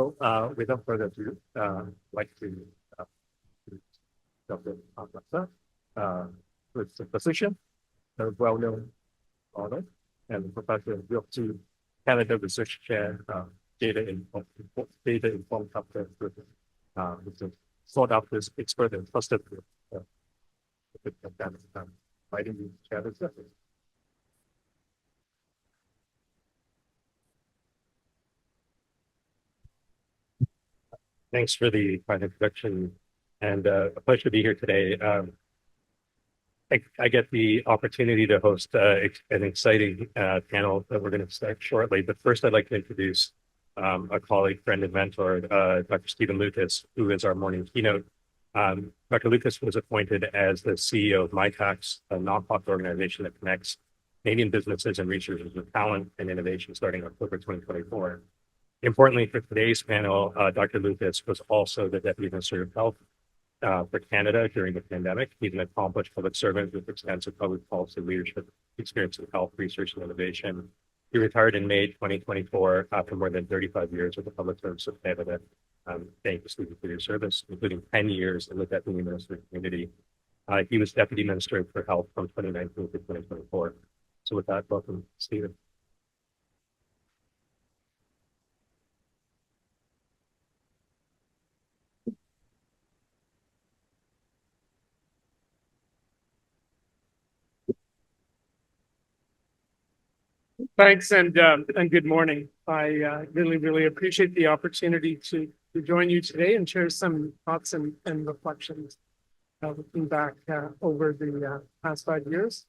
So, without further ado, I'd like to Dr. Angus, who is a physician, a well-known author, and professor of UFT Canada Research Chair, data-informed healthcare, with a sought-after expert and trusted writing you share this message. Thanks for the kind introduction, and a pleasure to be here today. I get the opportunity to host an exciting panel that we're going to start shortly. But first, I'd like to introduce a colleague, friend, and mentor, Dr. Stephen Lucas, who is our morning keynote. Dr. Lucas was appointed as the CEO of MyTax, a nonprofit organization that connects Canadian businesses and researchers with talent and innovation starting October 2024. Importantly, for today's panel, Dr. Lucas was also the Deputy Minister of Health for Canada during the pandemic. He's an accomplished public servant with extensive public policy leadership experience in health research and innovation. He retired in May 2024 after more than 35 years with the Public Service of Canada. Thank you, Stephen, for your service, including 10 years in the Deputy Minister of Community. He was Deputy Minister for Health from 2019 to 2024. So with that, welcome, Stephen. Thanks, and good morning. I really appreciate the opportunity to join you today and share some thoughts and reflections looking back over the past 5 years,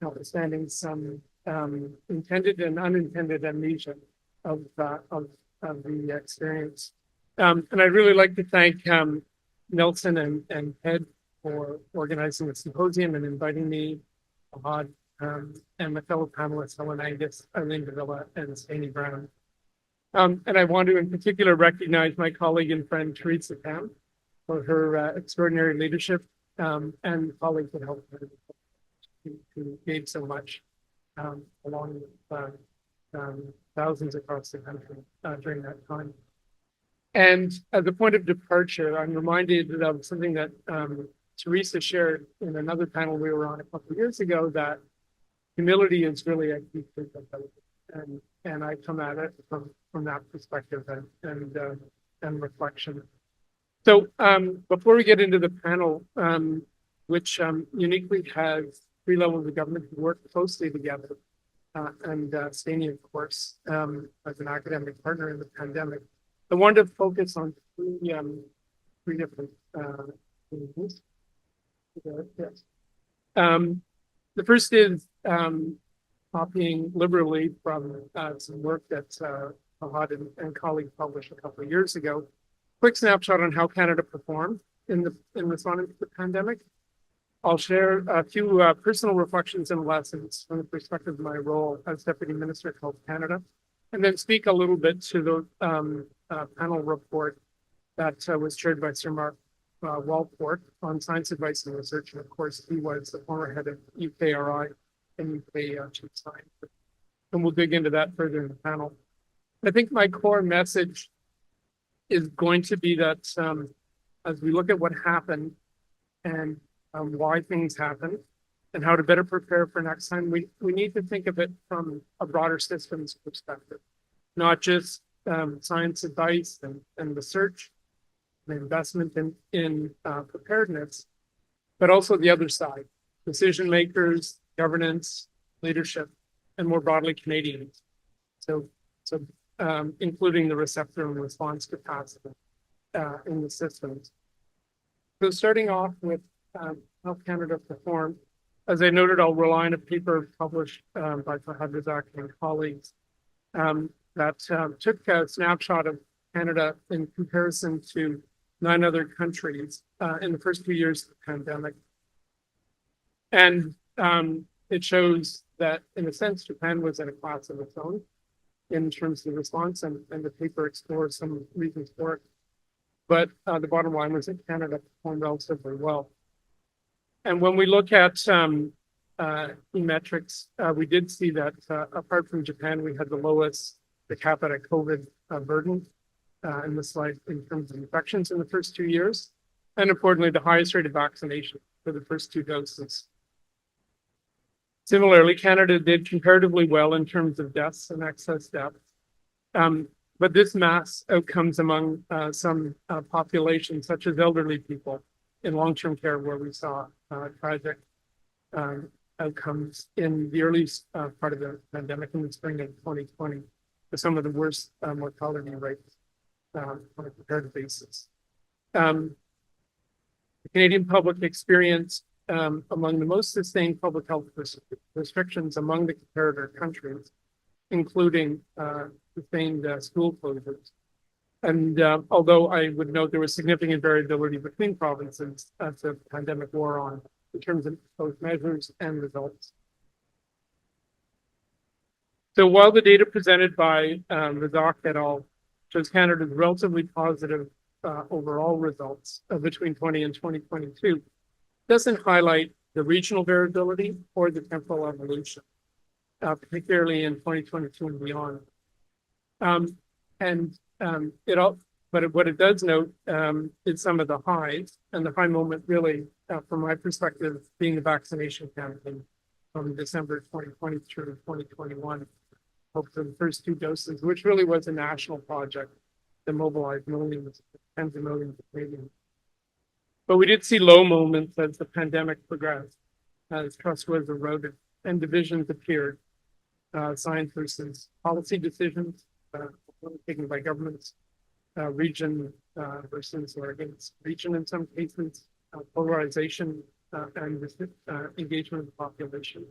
notwithstanding some intended and unintended amnesia of the experience. And I'd really like to thank Nelson and Ted for organizing the symposium and inviting me, and my fellow panelists, Helen Angus, Eileen Davila, and Steny Brown. And I want to in particular recognize my colleague and friend, Teresa Tam, for her extraordinary leadership and colleagues at Health Canada who gave so much along with thousands across the country during that time. And as a point of departure, I'm reminded of something that Teresa shared in another panel we were on a couple of years ago, that humility is really a key thing, and I come at it from that perspective and reflection. So before we get into the panel, which uniquely has 3 levels of government who work closely together, and Steny, of course, as an academic partner in the pandemic, I wanted to focus on three different things. Yes. The first is copying liberally from some work that Fahad and colleagues published a couple of years ago. Quick snapshot on how Canada performed in responding to the pandemic. I'll share a few personal reflections and lessons from the perspective of my role as Deputy Minister of Health Canada, and then speak a little bit to the panel report that was chaired by Sir Mark Walport on science advice and research, and of course he was the former head of UKRI and UK Chief Scientist. And we'll dig into that further in the panel. I think my core message is going to be that as we look at what happened and why things happened and how to better prepare for next time, we need to think of it from a broader systems perspective, not just science advice and research, the investment in preparedness, but also the other side, decision makers, governance, leadership, and more broadly Canadians. So including the receptor and response capacity in the systems. So starting off with how Canada performed, as I noted, I'll rely on a paper published by Fahad Razak and colleagues that took a snapshot of Canada in comparison to 9 other countries in the first few years of the pandemic. And it shows that, in a sense, Japan was in a class of its own in terms of the response, and the paper explores some reasons for it. But the bottom line was that Canada performed relatively well. And when we look at key metrics, we did see that apart from Japan, we had the lowest per capita COVID burden in the slide in terms of infections in the first 2 years, and importantly, the highest rate of vaccination for the first 2 doses. Similarly, Canada did comparatively well in terms of deaths and excess deaths. But this mass outcomes among some populations, such as elderly people in long-term care, where we saw tragic outcomes in the early part of the pandemic in the spring of 2020, with some of the worst mortality rates on a comparative basis. The Canadian public experienced among the most sustained public health restrictions among the comparator countries, including sustained school closures. And although I would note there was significant variability between provinces as the pandemic wore on in terms of both measures and results. So while the data presented by Razak et al. Shows Canada's relatively positive overall results between 20 and 2022, doesn't highlight the regional variability or the temporal evolution, particularly in 2022 and beyond. But what it does note is some of the highs, and the high moment really, from my perspective, being the vaccination campaign from December 2020 through 2021, hope for the first 2 doses, which really was a national project that mobilized millions, tens of millions of Canadians. But we did see low moments as the pandemic progressed, as trust was eroded and divisions appeared, science versus policy decisions taken by governments, region versus or against region in some cases, polarization and engagement of the population,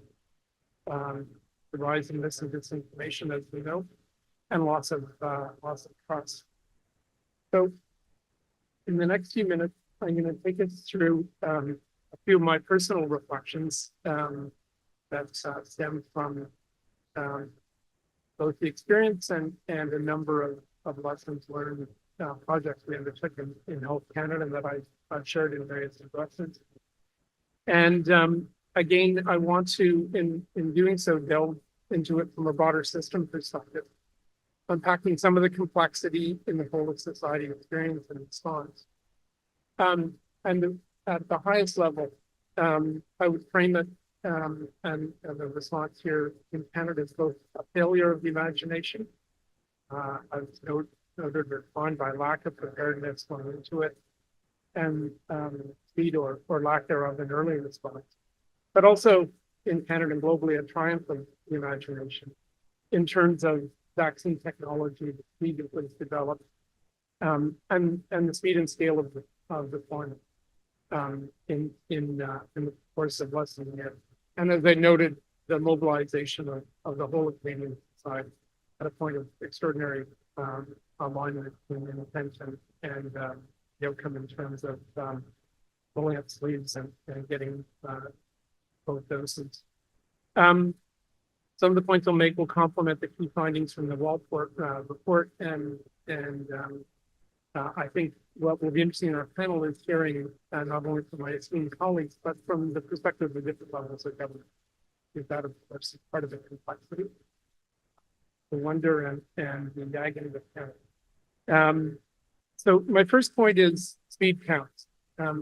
the rise in mis and disinformation, as we know, and loss of trust. So, in the next few minutes, I'm going to take us through a few of my personal reflections that stem from both the experience and a number of lessons learned projects we undertook in Health Canada that I've shared in various addresses. And again, I want to, in doing so, delve into it from a broader system perspective, unpacking some of the complexity in the whole of society experience and response. And at the highest level, I would frame it and the response here in Canada is both a failure of the imagination, as noted or defined by lack of preparedness going into it, and speed or lack thereof in early response. But also in Canada and globally, a triumph of the imagination in terms of vaccine technology, the speed at which it was developed, and the speed and scale of deployment in the course of less than a year. And as I noted, the mobilization of the whole of Canadian society at a point of extraordinary alignment and attention and the outcome in terms of rolling up sleeves and getting both doses. Some of the points I'll make will complement the key findings from the Walport report, and I think what will be interesting in our panel is hearing not only from my esteemed colleagues, but from the perspective of the different levels of government. Is that, of course, part of the complexity, the wonder, and the agony of Canada. So my first point is speed counts.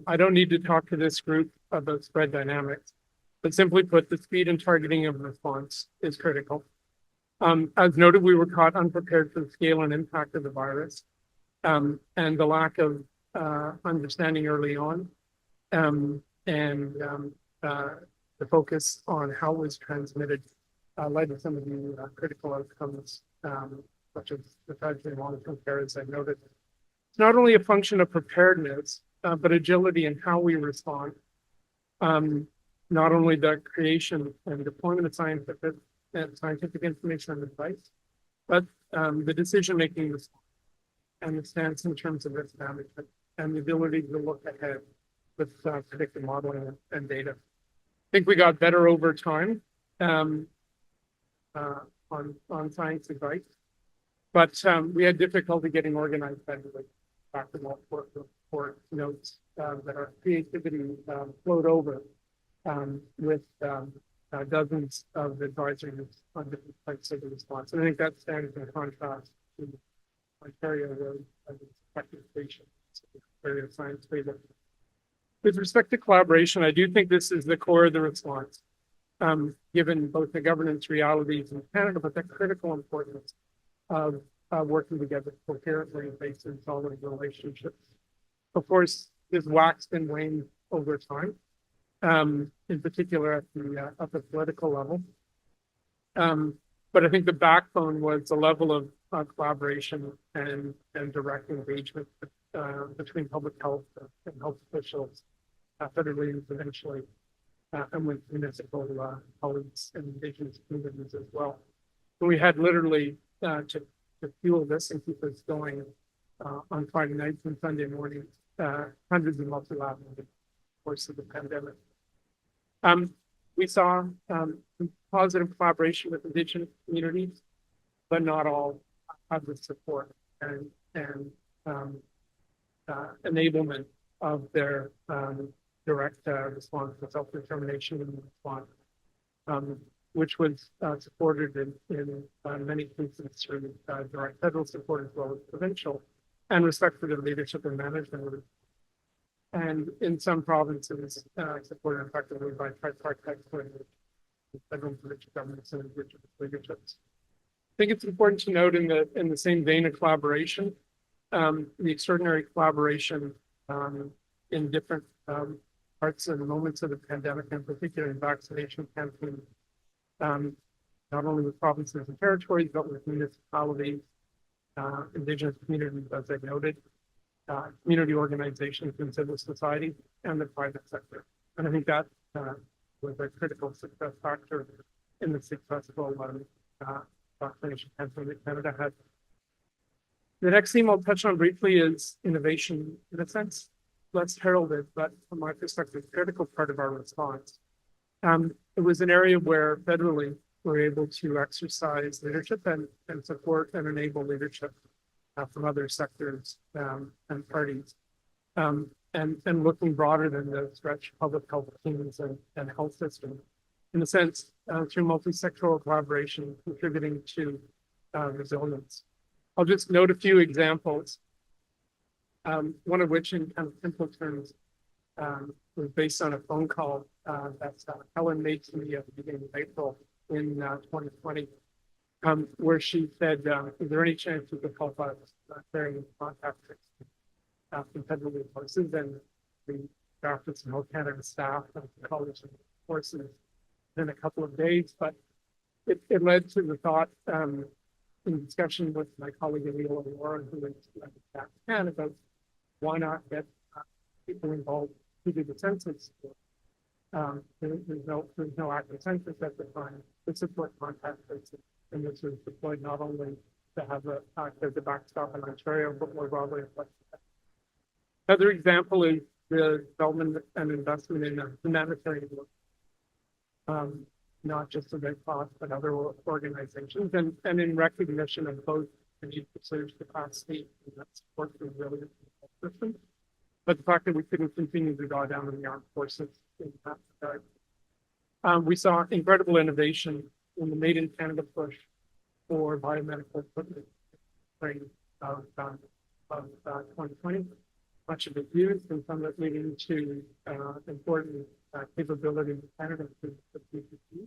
I don't need to talk to this group about spread dynamics, but simply put, the speed and targeting of response is critical. As noted, we were caught unprepared for the scale and impact of the virus, and the lack of understanding early on, and the focus on how it was transmitted led to some of the critical outcomes, such as the tragedy in long-term care, as I noted. It's not only a function of preparedness, but agility in how we respond. Not only the creation and deployment of scientific information and advice, but the decision-making and the stance in terms of risk management and the ability to look ahead with predictive modeling and data. I think we got better over time on science advice, but we had difficulty getting organized better. Dr. Walport Report notes that our creativity flowed over with dozens of advisories on different types of response. And I think that stands in contrast to Ontario Road as its effective station. Ontario Science Favorite. With respect to collaboration, I do think this is the core of the response, given both the governance realities in Canada, but the critical importance of working together coherently based in solid relationships. Of course, this waxed and waned over time, in particular at the political level. But I think the backbone was the level of collaboration and direct engagement between public health and health officials, federally and provincially, and with municipal colleagues and Indigenous communities as well. So we had literally to fuel this and keep this going on Friday nights and Sunday mornings, hundreds of multi-lab in the course of the pandemic. We saw positive collaboration with Indigenous communities, but not all have the support and enablement of their direct response to self-determination and response, which was supported in many cases through direct federal support as well as provincial, and respect for the leadership and management. And in some provinces, supported effectively by tripartite federal and provincial governments and Indigenous leaderships. I think it's important to note in the same vein of collaboration, the extraordinary collaboration in different parts and moments of the pandemic, in particular in vaccination campaigns, not only with provinces and territories, but with municipalities, Indigenous communities, as I noted, community organizations and civil society, and the private sector. And I think that was a critical success factor in the successful vaccination campaign that Canada had. The next theme I'll touch on briefly is innovation, in a sense, less heralded, but from my perspective, critical part of our response. It was an area where federally we're able to exercise leadership and support and enable leadership from other sectors and parties. And looking broader than the stretched public health teams and health systems, in a sense, through multi-sectoral collaboration, contributing to resilience. I'll just note a few examples, one of which in kind of simple terms was based on a phone call that Helen made to me at the beginning of April in 2020, where she said, is there any chance you could help us carrying contact from federal resources? And we drafted some Health Canada staff and college and courses in a couple of days, but it led to the thought in discussion with my colleague Emil Warren, who is at Canada, about why not get people involved who do the census. There's no active census at the time to support contact tracing, and this was deployed not only to have act as a backstop in Ontario, but more broadly. Another example is the development and investment in humanitarian work, not just the Red Cross, but other organizations, and in recognition of both the need to surge capacity and that support for resilience in the system, but the fact that we couldn't continue to draw down on the armed forces in that regard. We saw incredible innovation in the Made in Canada push for biomedical equipment of 2020. Much of it used, and some of it leading to important capability in Canada to PPP.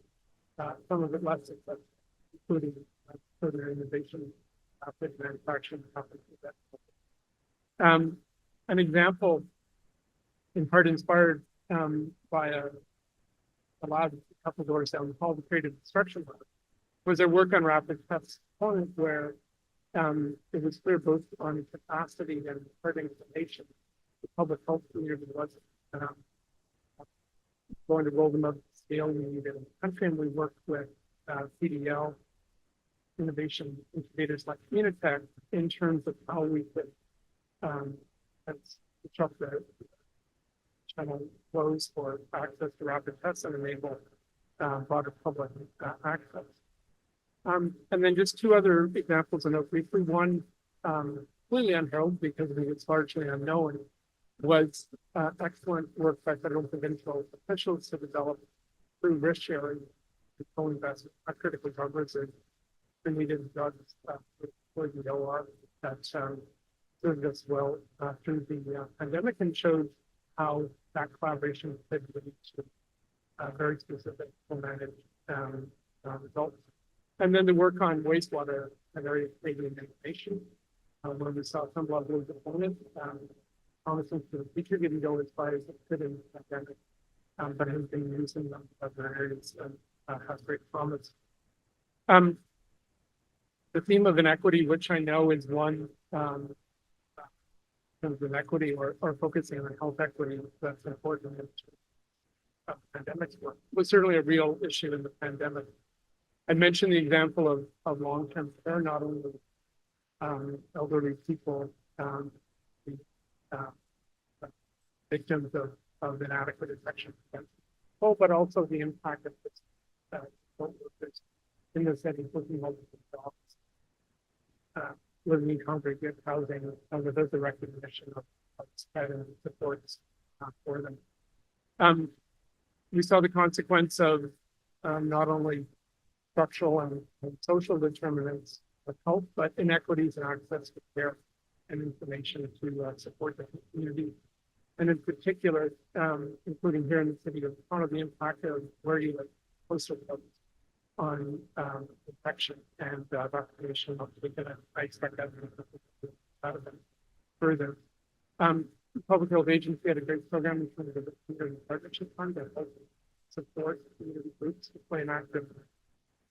Some of it less successful, including further innovation with manufacturing companies. An example, in part inspired by a lab a couple of doors down the hall, the Creative Destruction Lab, was their work on rapid test component, where it was clear both on capacity and hurting information, the public health community wasn't going to roll them up the scale we needed in the country, and we worked with PDL innovation incubators like Keynote in terms of how we could disrupt the channel flows for access to rapid tests and enable broader public access. And then just two other examples to note briefly. One, completely unheralded because I think it's largely unknown, was excellent work by federal and provincial officials to develop through risk sharing co-investment, critical drug reserve for needed drugs for the OR that served us well through the pandemic and showed how that collaboration could lead to very specific implemented results. And then the work on wastewater and area Canadian innovation, where we saw some level of deployment, promising for the future, didn't go as far as it could in the pandemic, but has been used in other areas and has great promise. The theme of inequity, which I know is one in terms of equity or focusing on health equity, that's important in pandemics work, was certainly a real issue in the pandemic. I mentioned the example of long-term care, not only elderly people, victims of inadequate infection prevention, but also the impact of this workers in the setting, working multiple jobs, living in congregate housing, without the recognition of spread and supports for them. We saw the consequence of not only structural and social determinants of health, but inequities in access to care and information to support the community. And in particular, including here in the city of Toronto, the impact of where you live, postal codes on infection and vaccination. I expect that out of them further. Public Health Agency had a great program in terms of the Community Partnership Fund that helps support community groups to play an active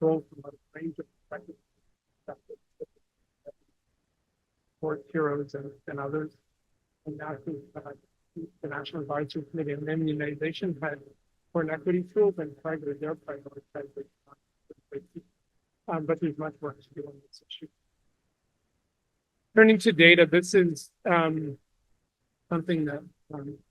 role from a range of perspectives, support heroes and others. And now the National Advisory Committee on Immunization had for equity tools and targeted their prioritization. But there's much work to do on this issue. Turning to data, this is something that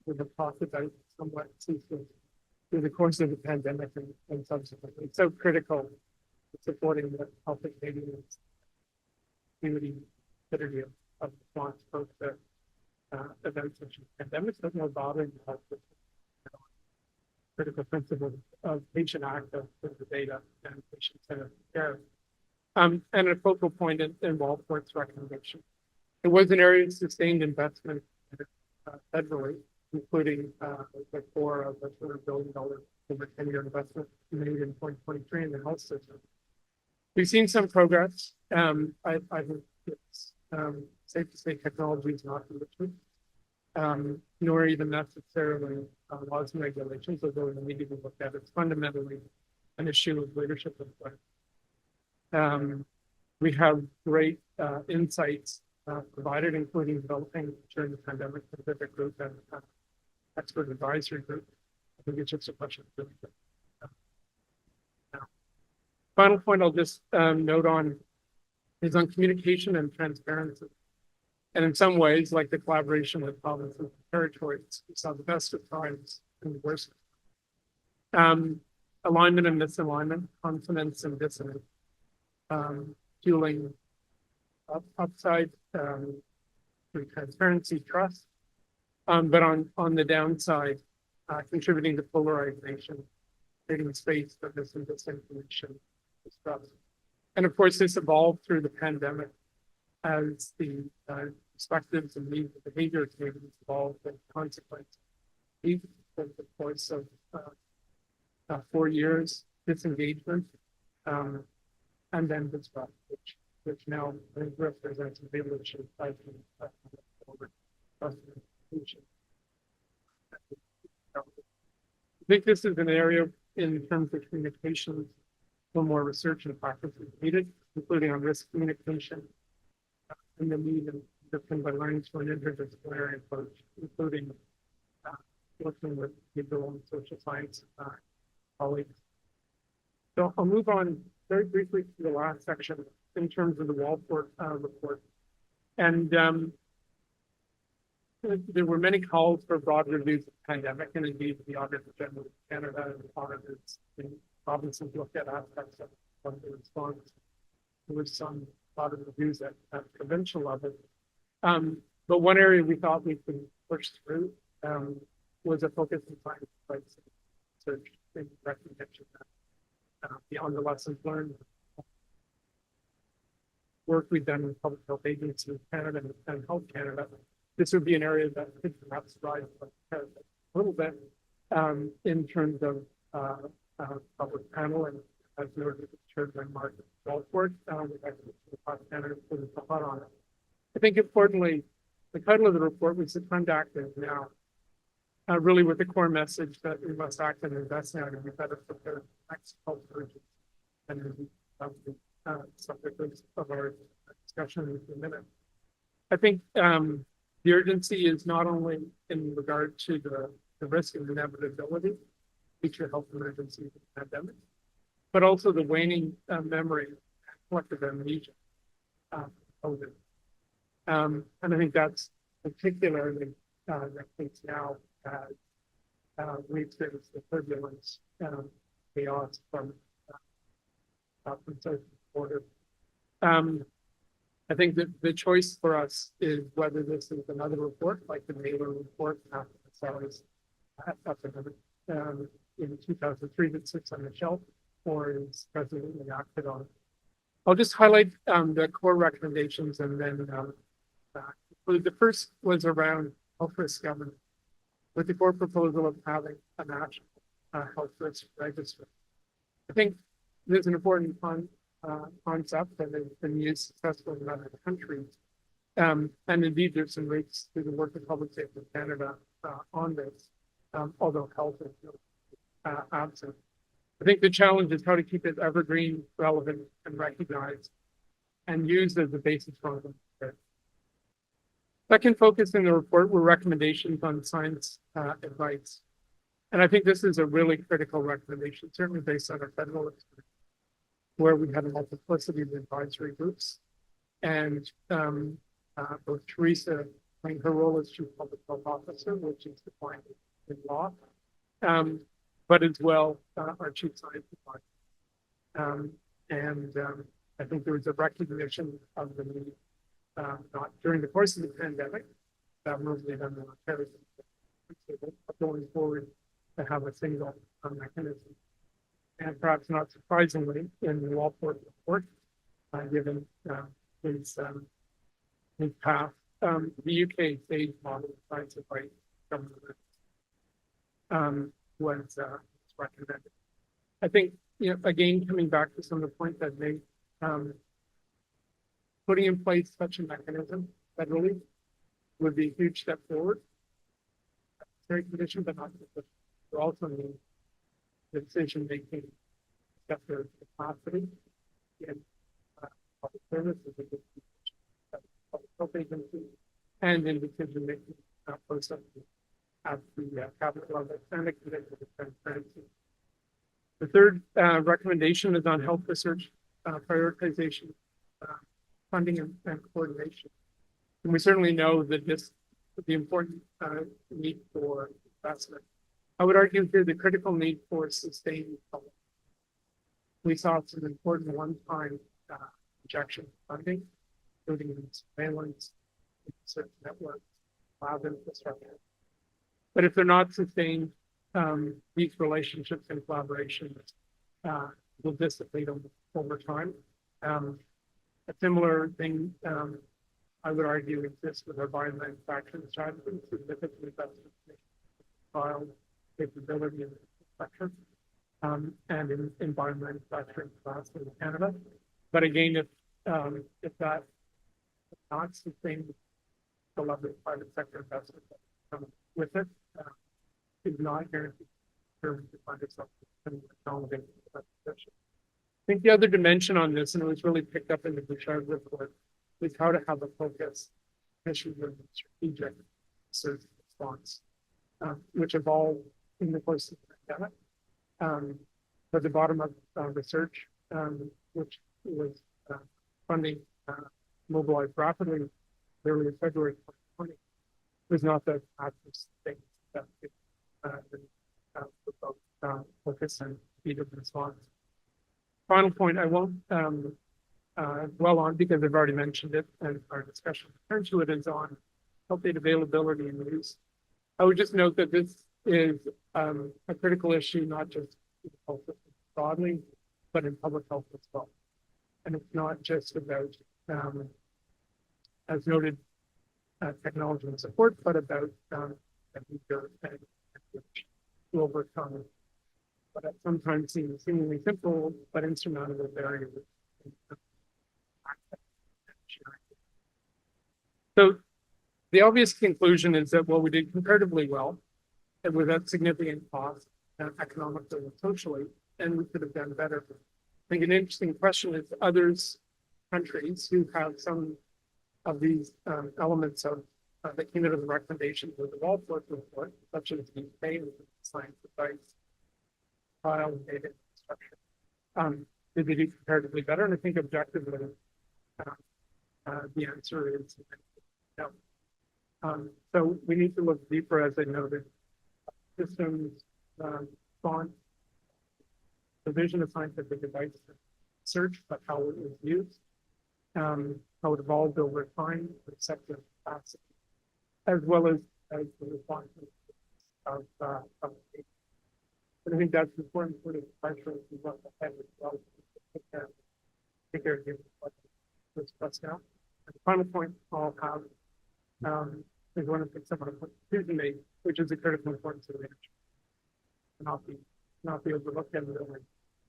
we have talked about somewhat since through the course of the pandemic and subsequently. It's so critical to supporting the health of Canadians, community liturgy of response both to events such as pandemics, but more broadly, critical principles of patient access to the data and patient-centered care. And a focal point in Walport's recommendation. It was an area of sustained investment federally, including the core of the $200 billion over 10-year investment made in 2023 in the health system. We've seen some progress. I think it's safe to say technology is not the nor even necessarily laws and regulations, although we need to look at it. It's fundamentally an issue of leadership and plan. We have great insights provided, including developing during the pandemic specific group and expert advisory group. I think it's just a question of doing it. Final point I'll just note on is on communication and transparency. And in some ways, like the collaboration with provinces and territories, we saw the best of times and the worst. Alignment and misalignment, confidence and dissonance, fueling upside through transparency, trust, but on the downside, contributing to polarization, creating space for this and disinformation, distrust. And of course, this evolved through the pandemic as the perspectives and needs of behavior changes evolved and consequences. Over the course of 4 years, disengagement, and then disrupt, which now represents a evolution of forward trust and inclusion. I think this is an area in terms of communications where more research and practice is needed, including on risk communication and the need and driven by learning to an interdisciplinary approach, including working with behavioral and social science colleagues. So I'll move on very briefly to the last section in terms of the Walport report. And there were many calls for broad reviews of the pandemic, and indeed the Auditor General of Canada and auditors in provinces looked at aspects of the response. There was some audit reviews at provincial level. But one area we thought we could push through was a focus on science research and recognition that beyond the lessons learned, work we've done with Public Health Agency of Canada and Health Canada, this would be an area that could perhaps rise a little bit in terms of public panel, and as noted, chaired by Mark Walport, with experts across Canada putting the hot on it. I think importantly, the title of the report was "Fund Active Now," really with the core message that we must act and invest now to be better prepared for the next health emergency. And the subject of our discussion in a few minutes. I think the urgency is not only in regard to the risk and inevitability, future health emergencies and pandemic, but also the waning memory, collective amnesia of COVID. And I think that's particularly the case now as we experience the turbulence, chaos from social order. I think that the choice for us is whether this is another report, like the Mailer report after the salaries in 2003 that sits on the shelf, or is presently acted on. I'll just highlight the core recommendations, and then the first was around health risk governance, with the core proposal of having a national health risk register. I think there's an important concept that has been used successfully in other countries. And indeed, there's some rates through the work of Public Safety of Canada on this, although health is absent. I think the challenge is how to keep it evergreen, relevant, and recognized, and used as a basis for them. Second focus in the report were recommendations on science advice. And I think this is a really critical recommendation, certainly based on our federal experience, where we had a multiplicity of advisory groups. And both Teresa, playing her role as Chief Public Health Officer, which is defined in law, but as well our Chief Science Advisor. I think there was a recognition of the need, not during the course of the pandemic, mostly on the terrorism, but going forward to have a single mechanism. And perhaps not surprisingly, in the Walport Report, given his path, the UK stage model of science advice government was recommended. I think, again, coming back to some of the points I've made, putting in place such a mechanism federally would be a huge step forward. Very condition, but not sufficient. We also need the decision-making sector capacity in public services, public health agencies, and in decision-making processes at the cabinet level and the commitment to transparency. The third recommendation is on health research prioritization, funding, and coordination. And we certainly know that the important need for investment. I would argue here the critical need for sustained health. We saw some important one-time injection funding, including in surveillance, research networks, lab infrastructure. But if they're not sustained, these relationships and collaborations will dissipate over time. A similar thing, I would argue, exists with our biomanufacturing strategy, significant investment in trial capability and infrastructure, and in biomanufacturing capacity in Canada. But again, if that is not sustained, the level of private sector investment that comes with it is not guaranteed to find itself in accommodating that position. I think the other dimension on this, and it was really picked up in the Bouchard report, is how to have a focus, mission and strategic surge response, which evolved in the course of the pandemic. At the bottom of research, which was funding mobilized rapidly early in February 2020, was not the active thing that focus and speed of response. Final point, I won't dwell on because I've already mentioned it, and our discussion return to it is on health aid availability and use. I would just note that this is a critical issue, not just in health broadly, but in public health as well. And it's not just about as noted, technology and support, but about to overcome what sometimes seems seemingly simple but insurmountable barriers. So the obvious conclusion is that while we did comparatively well, and without significant cost, economically and socially, and we could have done better. I think an interesting question is others, countries who have some of these elements of that came out of the recommendations of the Walport Report, such as the UK and science advice, trial data infrastructure. Did they do comparatively better? And I think objectively, the answer is no. So we need to look deeper, as I noted, systems, font, provision of scientific advice, research, but how it was used, how it evolved over time, receptive capacity, as well as the response of and I think that's important for the pressure to look ahead as well. Take care of what we're discussing now. And the final point I'll have is one of the things I want to put Susan made, which is the critical importance of management. Not be overlooked and really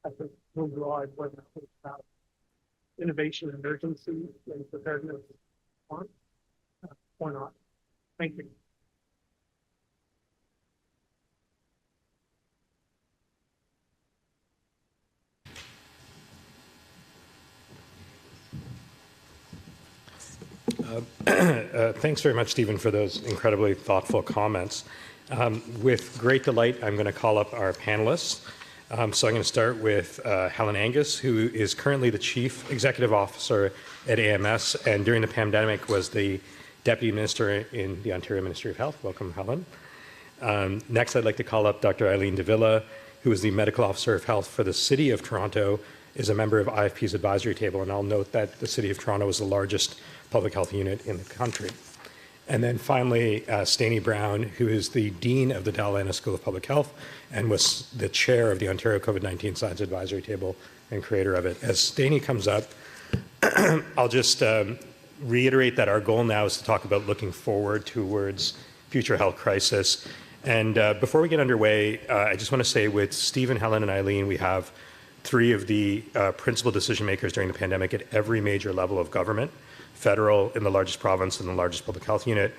at the overall what about innovation and urgency and preparedness on or not. Thank you. Thanks very much, Stephen, for those incredibly thoughtful comments. With great delight, I'm going to call up our panelists. So I'm going to start with Helen Angus, who is currently the Chief Executive Officer at AMS, and during the pandemic was the Deputy Minister in the Ontario Ministry of Health. Welcome, Helen. Next, I'd like to call up Dr. Eileen Davila, who is the Medical Officer of Health for the City of Toronto, is a member of IfP's advisory table, and I'll note that the City of Toronto is the largest public health unit in the country. And then finally, Steny Brown, who is the Dean of the Dal Anna School of Public Health and was the chair of the Ontario COVID-19 Science Advisory Table and creator of it. As Steny comes up, I'll just reiterate that our goal now is to talk about looking forward towards future health crisis. And before we get underway, I just want to say with Stephen, Helen, and Eileen, we have three of the principal decision makers during the pandemic at every major level of government, federal in the largest province and the largest public health unit.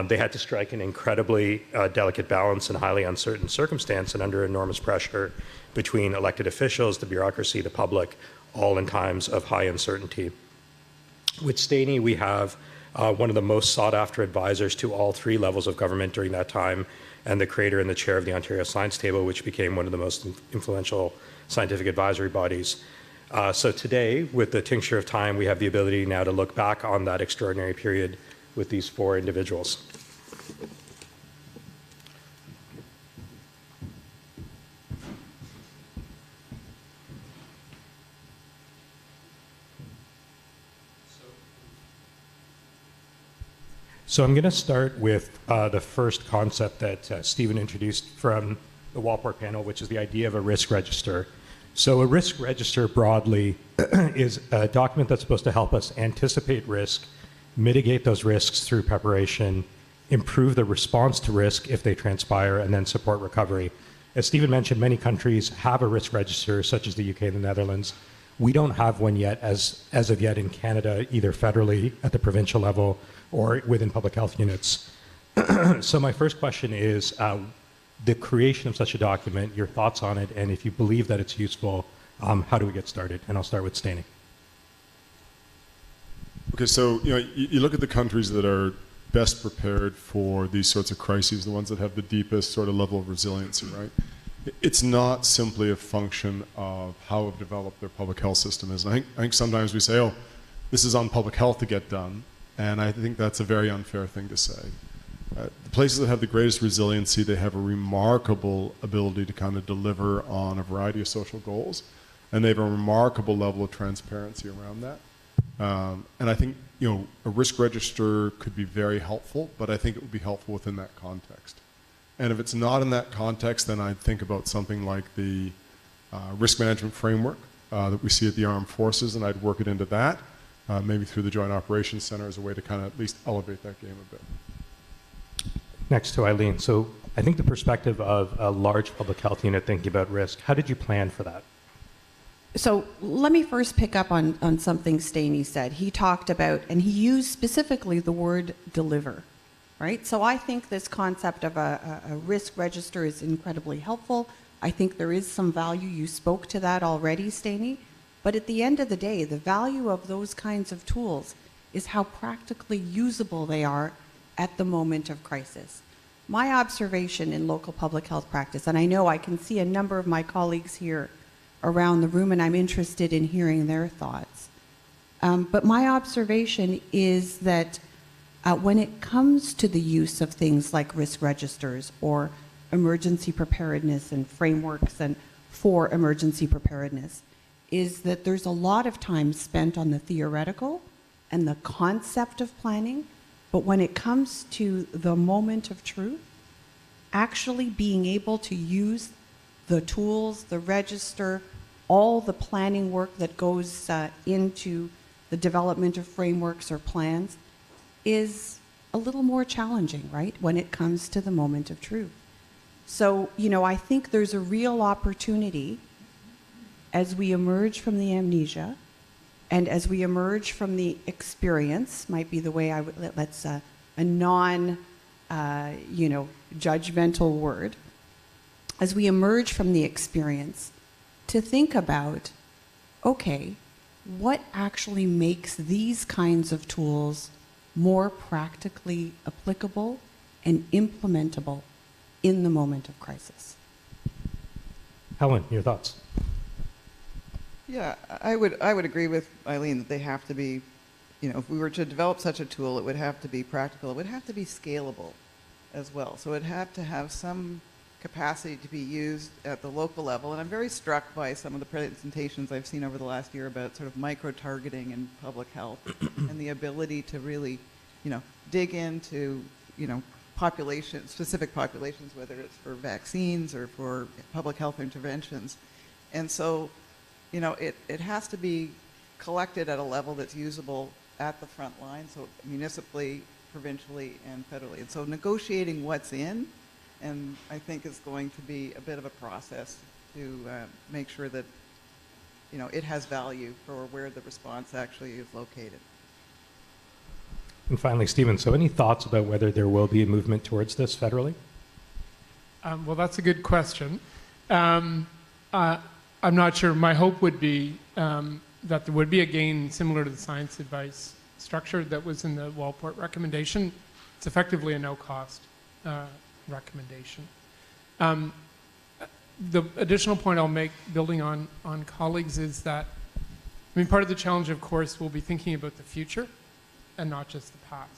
They had to strike an incredibly delicate balance in highly uncertain circumstance and under enormous pressure between elected officials, the bureaucracy, the public, all in times of high uncertainty. With Steny, we have one of the most sought after advisors to all three levels of government during that time, and the creator and the chair of the Ontario Science Table, which became one of the most influential scientific advisory bodies. So today, with the tincture of time, we have the ability now to look back on that extraordinary period with these four individuals. So I'm going to start with the first concept that Stephen introduced from the Walport panel, which is the idea of a risk register. So a risk register broadly is a document that's supposed to help us anticipate risk, mitigate those risks through preparation, improve the response to risk if they transpire, and then support recovery. As Stephen mentioned, many countries have a risk register, such as the UK and the Netherlands. We don't have one yet as of yet in Canada, either federally at the provincial level or within public health units. So my first question is, the creation of such a document, your thoughts on it, and if you believe that it's useful, how do we get started? And I'll start with Steny. Okay, so you look at the countries that are best prepared for these sorts of crises, the ones that have the deepest sort of level of resiliency, right? It's not simply a function of how have developed their public health system is. I think sometimes we say, oh, this is on public health to get done, and I think that's a very unfair thing to say. The places that have the greatest resiliency, they have a remarkable ability to kind of deliver on a variety of social goals, and they have a remarkable level of transparency around that. And I think a risk register could be very helpful, but I think it would be helpful within that context. And if it's not in that context, then I'd think about something like the risk management framework that we see at the armed forces, and I'd work it into that. maybe through the Joint Operations Center as a way to kind of at least elevate that game a bit. Next to Eileen. So I think the perspective of a large public health unit thinking about risk, how did you plan for that? So let me first pick up on something Staney said. He talked about, and he used specifically the word deliver, right? So I think this concept of a risk register is incredibly helpful. I think there is some value. You spoke to that already, Staney. But at the end of the day, the value of those kinds of tools is how practically usable they are at the moment of crisis. My observation in local public health practice, and I know I can see a number of my colleagues here around the room, and I'm interested in hearing their thoughts. But my observation is that when it comes to the use of things like risk registers or emergency preparedness and frameworks and for emergency preparedness, is that there's a lot of time spent on the theoretical and the concept of planning, but when it comes to the moment of truth, actually being able to use the tools, the register, all the planning work that goes into the development of frameworks or plans is a little more challenging, right, when it comes to the moment of truth. So, you know, I think there's a real opportunity as we emerge from the amnesia and as we emerge from the experience, might be the way I would, let's, a non, judgmental word, as we emerge from the experience, to think about, okay, what actually makes these kinds of tools more practically applicable and implementable in the moment of crisis? Helen, your thoughts? Yeah, I would agree with Eileen that they have to be, if we were to develop such a tool, it would have to be practical. It would have to be scalable as well. So it would have to have some capacity to be used at the local level. And I'm very struck by some of the presentations I've seen over the last year about sort of micro-targeting in public health and the ability to really, dig into, specific populations, whether it's for vaccines or for public health interventions. And so, it has to be collected at a level that's usable at the front line, so municipally, provincially, and federally. And so negotiating what's in, and I think is going to be a bit of a process to make sure that, it has value for where the response actually is located. And finally, Stephen, so any thoughts about whether there will be a movement towards this federally? Well, that's a good question. I'm not sure. My hope would be that there would be, again, similar to the science advice structure that was in the Walport recommendation. It's effectively a no-cost recommendation. The additional point I'll make, building on colleagues, is that, part of the challenge, of course, will be thinking about the future and not just the past.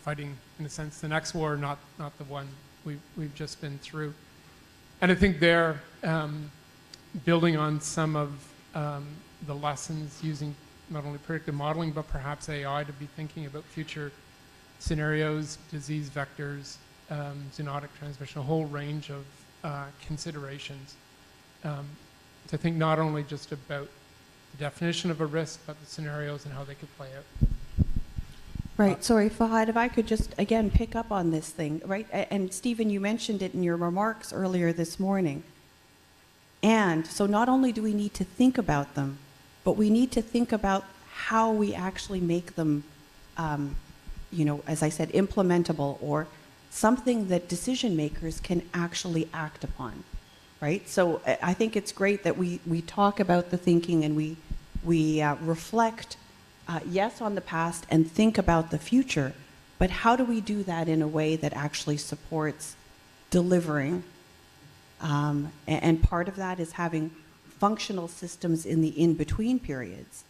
Fighting, in a sense, the next war, not the one we've just been through. And I think there, building on some of the lessons using not only predictive modeling, but perhaps AI to be thinking about future scenarios, disease vectors, zoonotic transmission, a whole range of considerations. So I think not only just about the definition of a risk, but the scenarios and how they could play out. Right. Sorry, Fahad, if I could just, again, pick up on this thing, right? And Stephen, you mentioned it in your remarks earlier this morning. And so not only do we need to think about them, but we need to think about how we actually make them, as I said, implementable, or something that decision makers can actually act upon, right? So I think it's great that we talk about the thinking and we reflect, yes, on the past and think about the future, but how do we do that in a way that actually supports delivering? And part of that is having functional systems in the in-between periods,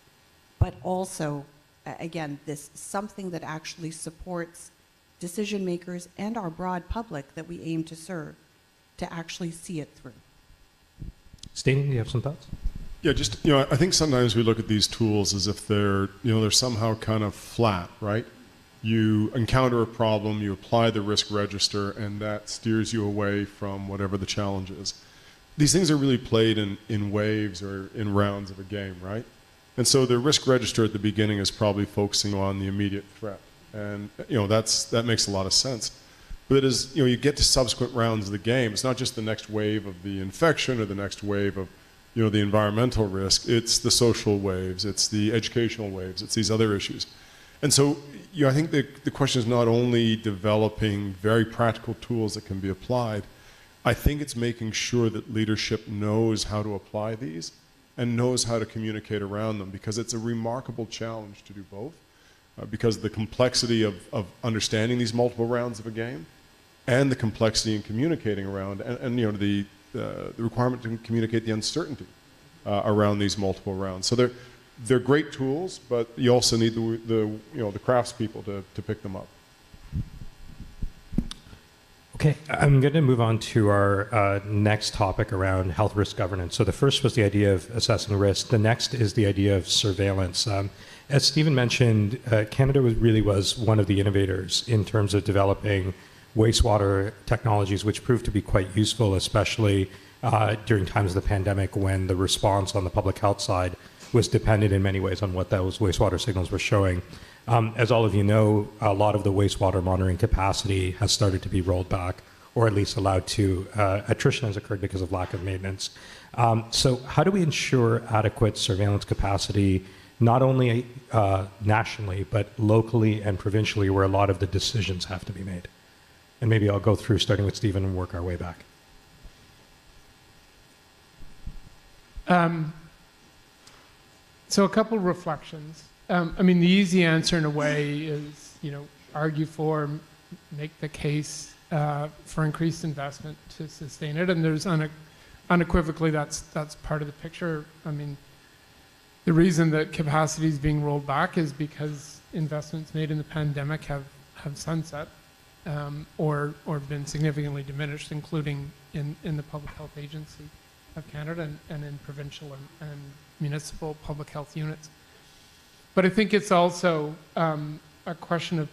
but also, again, this something that actually supports decision makers and our broad public that we aim to serve to actually see it through. Staney, do you have some thoughts? Yeah, just, I think sometimes we look at these tools as if they're somehow kind of flat, right? You encounter a problem, you apply the risk register, and that steers you away from whatever the challenge is. These things are really played in waves or in rounds of a game, right? And so the risk register at the beginning is probably focusing on the immediate threat. And that makes a lot of sense. But as you get to subsequent rounds of the game, it's not just the next wave of the infection or the next wave of the environmental risk. It's the social waves, it's the educational waves, it's these other issues. And so I think the question is not only developing very practical tools that can be applied, I think it's making sure that leadership knows how to apply these and knows how to communicate around them, because it's a remarkable challenge to do both, because the complexity of understanding these multiple rounds of a game and the complexity in communicating around, and the requirement to communicate the uncertainty around these multiple rounds. So they're great tools, but you also need the craftspeople to pick them up. Okay, I'm going to move on to our next topic around health risk governance. So the first was the idea of assessing risk. The next is the idea of surveillance. As Stephen mentioned, Canada really was one of the innovators in terms of developing wastewater technologies, which proved to be quite useful, especially during times of the pandemic when the response on the public health side was dependent in many ways on what those wastewater signals were showing. As all of you know, a lot of the wastewater monitoring capacity has started to be rolled back, or at least allowed to. Attrition has occurred because of lack of maintenance. So how do we ensure adequate surveillance capacity, not only nationally, but locally and provincially, where a lot of the decisions have to be made? And maybe I'll go through, starting with Stephen, and work our way back. So a couple reflections. I mean, the easy answer in a way is, argue for, make the case for increased investment to sustain it. And there's unequivocally that's part of the picture. I mean, the reason that capacity is being rolled back is because investments made in the pandemic have sunset or been significantly diminished, including in the Public Health Agency of Canada and in provincial and municipal public health units. But I think it's also a question of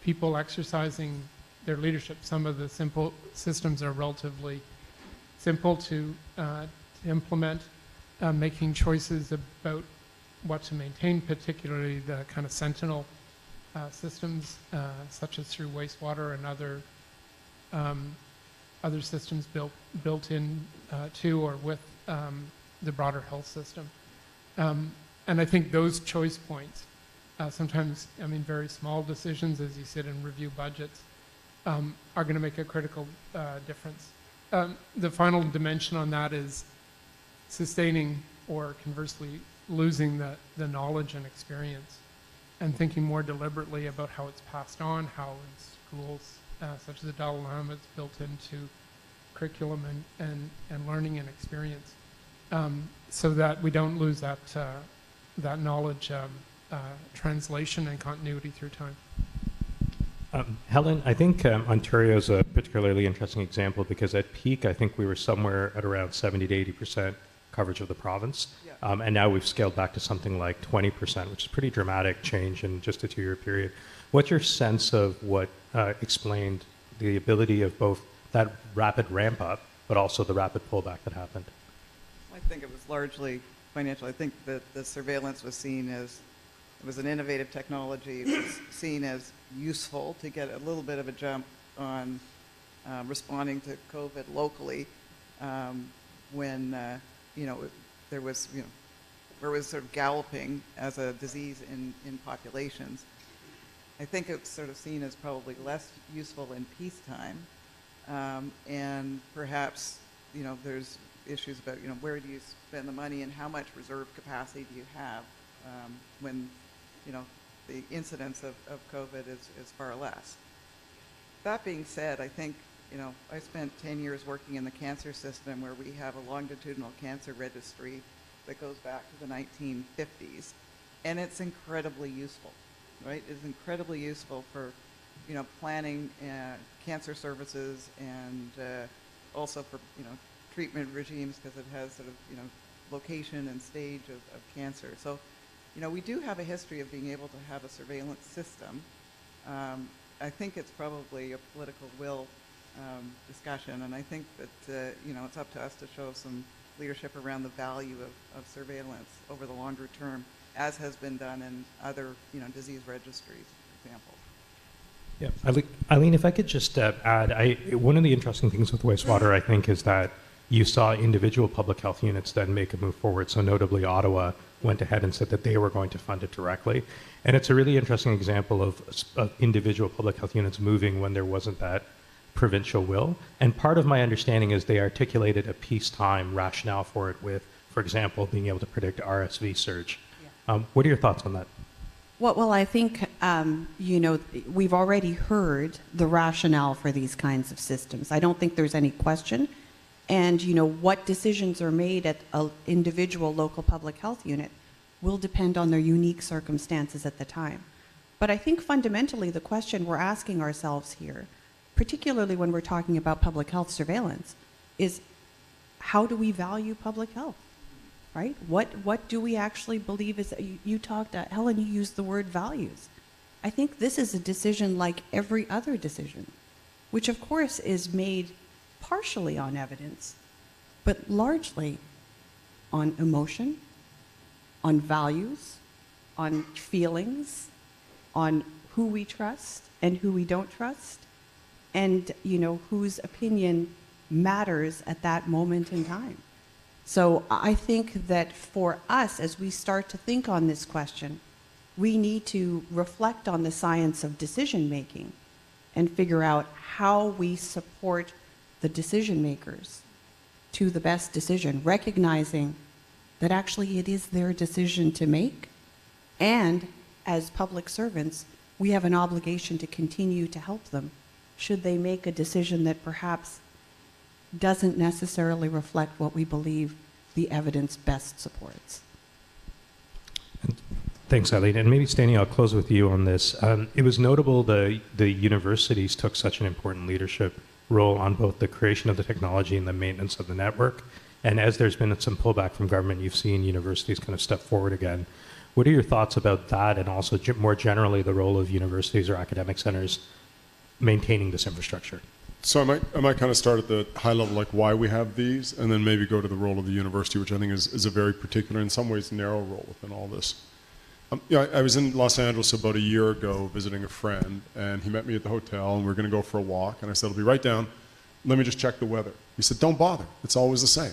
people exercising their leadership. Some of the simple systems are relatively simple to implement, making choices about what to maintain, particularly the kind of sentinel systems, such as through wastewater and other systems built in to or with the broader health system. And I think those choice points, sometimes, very small decisions as you sit and review budgets, are going to make a critical difference. The final dimension on that is sustaining or conversely losing the knowledge and experience, and thinking more deliberately about how it's passed on, how in schools such as the Dalai Lama it's built into curriculum and learning and experience, so that we don't lose that knowledge translation and continuity through time. Helen, I think Ontario is a particularly interesting example because at peak, I think we were somewhere at around 70 to 80% coverage of the province. Yeah. And now we've scaled back to something like 20%, which is a pretty dramatic change in just a 2-year period. What's your sense of what explained the ability of both that rapid ramp up, but also the rapid pullback that happened? I think it was largely financial. I think that the surveillance was seen as, it was an innovative technology. It was seen as useful to get a little bit of a jump on responding to COVID locally when, there was sort of galloping as a disease in populations. I think it's sort of seen as probably less useful in peacetime. And perhaps, there's issues about, where do you spend the money and how much reserve capacity do you have when, the incidence of COVID is far less. That being said, I think, I spent 10 years working in the cancer system where we have a longitudinal cancer registry that goes back to the 1950s, and it's incredibly useful, right? It's incredibly useful for, planning cancer services and also for, treatment regimes, because it has sort of, location and stage of cancer. So, we do have a history of being able to have a surveillance system. I think it's probably a political will discussion, and I think that, it's up to us to show some leadership around the value of surveillance over the longer term, as has been done in other, disease registries, for example. Yeah, Eileen, if I could just add, one of the interesting things with wastewater, I think, is that you saw individual public health units then make a move forward. So notably, Ottawa went ahead and said that they were going to fund it directly. And it's a really interesting example of individual public health units moving when there wasn't that provincial will. And part of my understanding is they articulated a peacetime rationale for it with, for example, being able to predict RSV surge. Yeah. What are your thoughts on that? Well, I think, we've already heard the rationale for these kinds of systems. I don't think there's any question. And, what decisions are made at an individual local public health unit will depend on their unique circumstances at the time. But I think fundamentally the question we're asking ourselves here, particularly when we're talking about public health surveillance, is how do we value public health, right? What do we actually believe is, you talked, Helen, you used the word values. I think this is a decision like every other decision, which of course is made partially on evidence, but largely on emotion, on values, on feelings, on who we trust and who we don't trust, and whose opinion matters at that moment in time. So I think that for us, as we start to think on this question, we need to reflect on the science of decision making and figure out how we support the decision makers to the best decision, recognizing that actually it is their decision to make. And as public servants, we have an obligation to continue to help them should they make a decision that perhaps doesn't necessarily reflect what we believe the evidence best supports. Thanks, Eileen. And maybe, Stani, I'll close with you on this. It was notable the universities took such an important leadership role on both the creation of the technology and the maintenance of the network. And as there's been some pullback from government, you've seen universities kind of step forward again. What are your thoughts about that, and also more generally the role of universities or academic centers maintaining this infrastructure? So I might kind of start at the high level, like why we have these, and then maybe go to the role of the university, which I think is a very particular, in some ways narrow role within all this. I was in Los Angeles about a year ago visiting a friend, and he met me at the hotel, and we were going to go for a walk, and I said, I'll be right down. Let me just check the weather. He said, don't bother. It's always the same.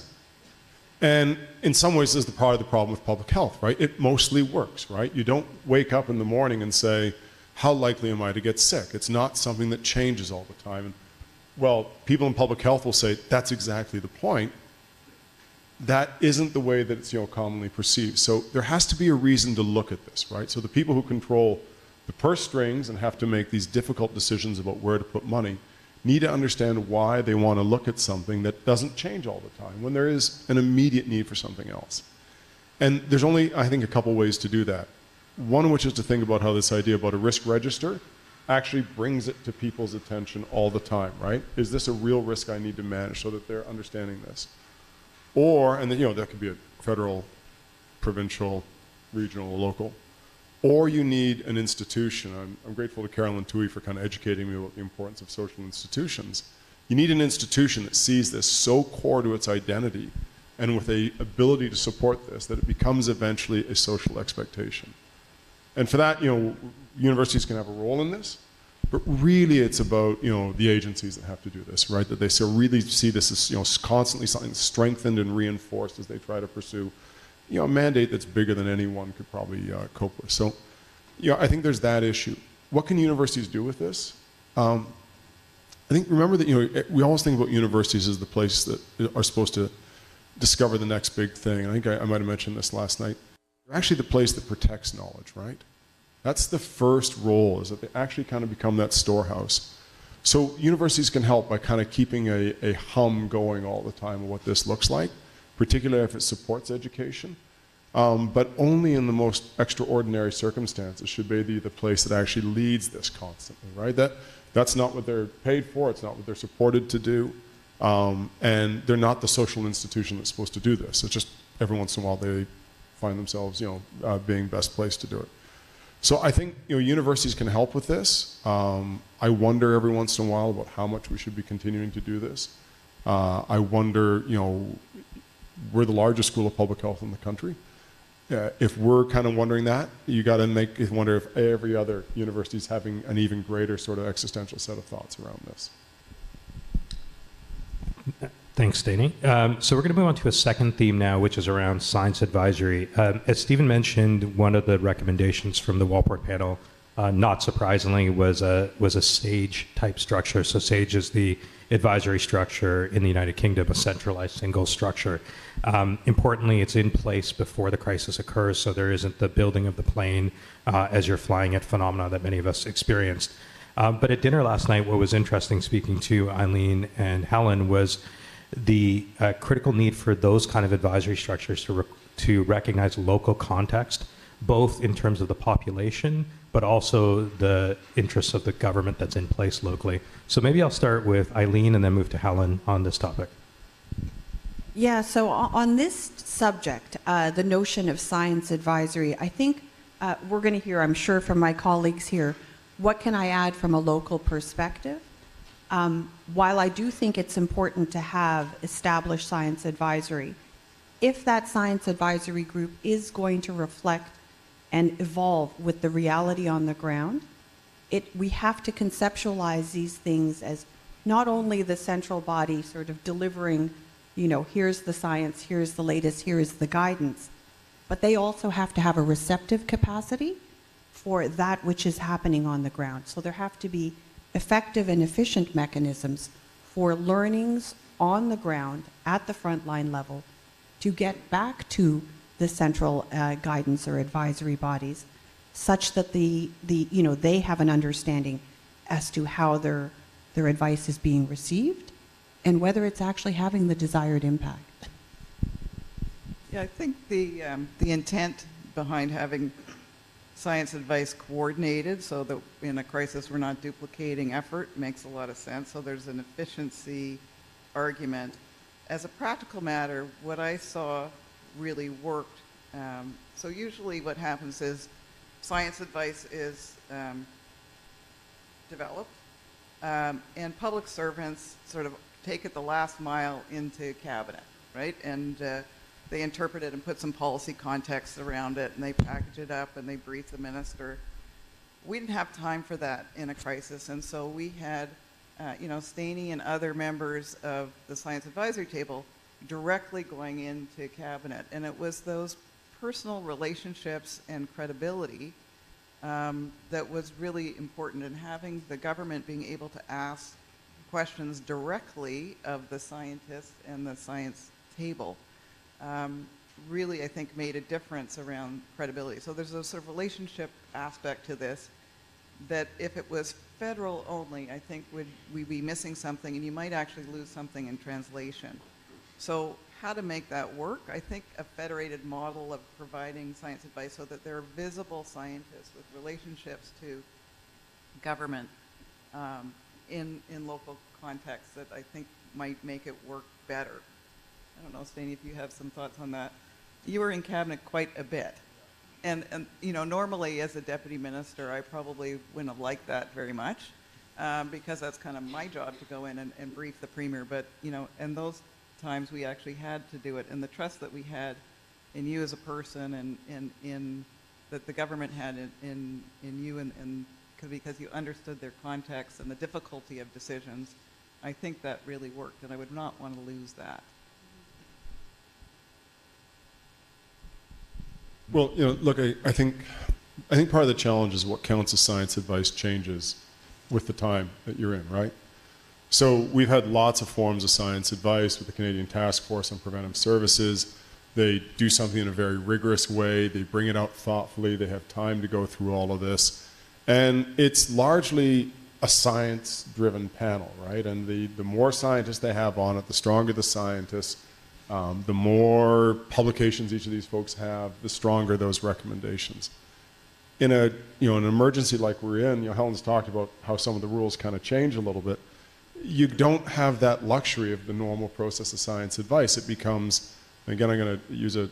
And in some ways, this is part of the problem with public health, right? It mostly works, right? You don't wake up in the morning and say, how likely am I to get sick? It's not something that changes all the time. And, well, people in public health will say, that's exactly the point. That isn't the way that it's commonly perceived. So there has to be a reason to look at this, right? So the people who control the purse strings and have to make these difficult decisions about where to put money need to understand why they want to look at something that doesn't change all the time when there is an immediate need for something else. And there's only, I think, a couple ways to do that. One of which is to think about how this idea about a risk register actually brings it to people's attention all the time, right? Is this a real risk I need to manage, so that they're understanding this? Or, and then, that could be a federal, provincial, regional, or local. Or you need an institution. I'm grateful to Carolyn Toohey for kind of educating me about the importance of social institutions. You need an institution that sees this so core to its identity and with a ability to support this that it becomes eventually a social expectation. And for that, universities can have a role in this, but really it's about, the agencies that have to do this, right? That they really see this as, constantly something strengthened and reinforced as they try to pursue, a mandate that's bigger than anyone could probably cope with. So, I think there's that issue. What can universities do with this? I think, remember that, we always think about universities as the place that are supposed to discover the next big thing. I think I might have mentioned this last night. They're actually the place that protects knowledge, right? That's the first role, is that they actually kind of become that storehouse. So universities can help by kind of keeping a hum going all the time of what this looks like, particularly if it supports education. But only in the most extraordinary circumstances should they be the place that actually leads this constantly, right? That's not what they're paid for, it's not what they're supported to do, and they're not the social institution that's supposed to do this. It's just every once in a while they find themselves, being best placed to do it. So I think, universities can help with this. I wonder every once in a while about how much we should be continuing to do this. I wonder, we're the largest school of public health in the country. If we're kind of wondering that, you got to wonder if every other university is having an even greater sort of existential set of thoughts around this. Thanks, Danny. So we're going to move on to a second theme now, which is around science advisory. As Stephen mentioned, one of the recommendations from the Walport panel, not surprisingly, was a SAGE type structure. So SAGE is the advisory structure in the United Kingdom, a centralized single structure. Importantly, it's in place before the crisis occurs, so there isn't the building of the plane as you're flying it phenomena that many of us experienced. But at dinner last night, what was interesting, speaking to Eileen and Helen, was the critical need for those kind of advisory structures to recognize local context, both in terms of the population, but also the interests of the government that's in place locally. So maybe I'll start with Eileen and then move to Helen on this topic. Yeah, so on this subject, the notion of science advisory, I think we're going to hear, I'm sure, from my colleagues here, what can I add from a local perspective? While I do think it's important to have established science advisory, if that science advisory group is going to reflect and evolve with the reality on the ground, we have to conceptualize these things as not only the central body sort of delivering, here's the science, here's the latest, here is the guidance, but they also have to have a receptive capacity for that which is happening on the ground. So there have to be effective and efficient mechanisms for learnings on the ground at the frontline level to get back to the central guidance or advisory bodies, such that they have an understanding as to how their advice is being received and whether it's actually having the desired impact. Yeah, I think the intent behind having science advice coordinated so that in a crisis we're not duplicating effort makes a lot of sense. So there's an efficiency argument. As a practical matter, what I saw really worked. So usually what happens is science advice is developed and public servants sort of take it the last mile into cabinet, right? And they interpret it and put some policy context around it, and they package it up and they brief the minister. We didn't have time for that in a crisis, and so we had, Staney and other members of the science advisory table directly going into cabinet, and it was those personal relationships and credibility that was really important, in having the government being able to ask questions directly of the scientists and the science table. Really, I think, made a difference around credibility. So there's a sort of relationship aspect to this that if it was federal only, I think we'd be missing something, and you might actually lose something in translation. So how to make that work? I think a federated model of providing science advice so that there are visible scientists with relationships to government in local contexts that I think might make it work better. I don't know, Staney, if you have some thoughts on that. You were in cabinet quite a bit. And normally as a deputy minister, I probably wouldn't have liked that very much because that's kind of my job to go in and brief the premier. But, and those times we actually had to do it. And the trust that we had in you as a person and in that the government had in you and because you understood their context and the difficulty of decisions, I think that really worked. And I would not want to lose that. Well, look, I think part of the challenge is what counts as science advice changes with the time that you're in, right? So we've had lots of forms of science advice with the Canadian Task Force on Preventive Services. They do something in a very rigorous way. They bring it out thoughtfully. They have time to go through all of this. And it's largely a science-driven panel, right? And the more scientists they have on it, the stronger the scientists. The more publications each of these folks have, the stronger those recommendations. In an emergency like we're in, Helen's talked about how some of the rules kind of change a little bit. You don't have that luxury of the normal process of science advice. It becomes, again, I'm going to use a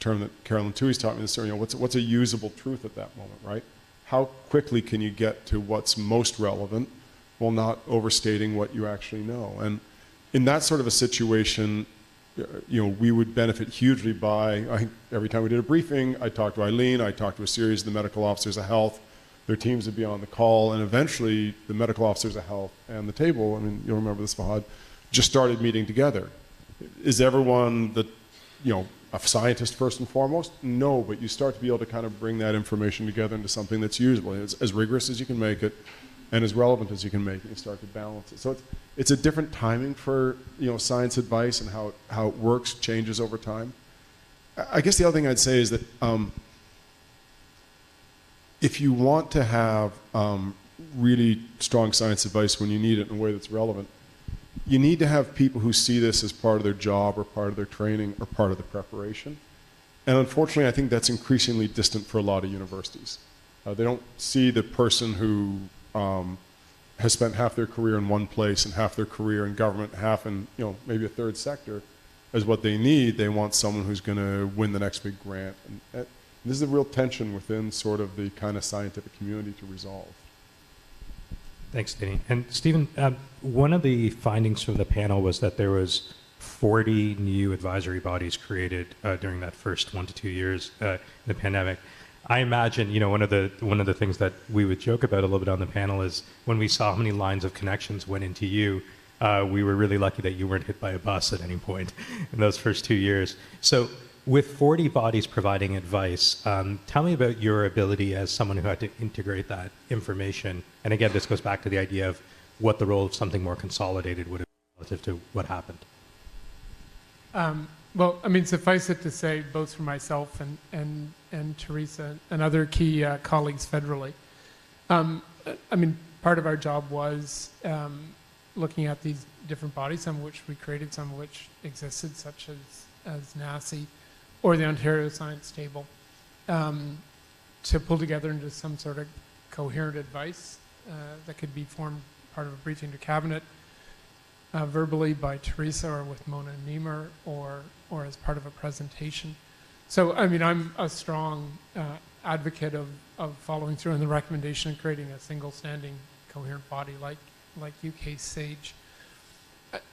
term that Carolyn Tui's taught me this, what's a usable truth at that moment, right? How quickly can you get to what's most relevant while not overstating what you actually know? And in that sort of a situation, we would benefit hugely by, I think every time we did a briefing, I talked to Eileen, I talked to a series of the medical officers of health, their teams would be on the call, and eventually the medical officers of health and the table, I mean, you'll remember this, Fahad, just started meeting together. Is everyone a scientist first and foremost? No, but you start to be able to kind of bring that information together into something that's usable. It's as rigorous as you can make it and as relevant as you can make it. You start to balance it. So it's a different timing for science advice, and how it works changes over time. I guess the other thing I'd say is that if you want to have really strong science advice when you need it in a way that's relevant, you need to have people who see this as part of their job or part of their training or part of the preparation. And unfortunately, I think that's increasingly distant for a lot of universities. They don't see the person who has spent half their career in one place and half their career in government, half in maybe a third sector as what they need. They want someone who's going to win the next big grant. And this is a real tension within sort of the kind of scientific community to resolve. Thanks, Danny. And Stephen, one of the findings from the panel was that there was 40 new advisory bodies created during that first 1 to 2 years in the pandemic. I imagine, one of the things that we would joke about a little bit on the panel is when we saw how many lines of connections went into you, we were really lucky that you weren't hit by a bus at any point in those first 2 years. So with 40 bodies providing advice, tell me about your ability as someone who had to integrate that information. And again, this goes back to the idea of what the role of something more consolidated would have been relative to what happened. Well, I mean, suffice it to say, both for myself and Teresa and other key colleagues federally, I mean, part of our job was looking at these different bodies, some of which we created, some of which existed, such as NACI or the Ontario Science Table, to pull together into some sort of coherent advice that could be formed part of a briefing to Cabinet, verbally by Teresa or with Mona Niemer, or as part of a presentation. So, I mean, I'm a strong advocate of following through on the recommendation and creating a single standing coherent body like UK SAGE,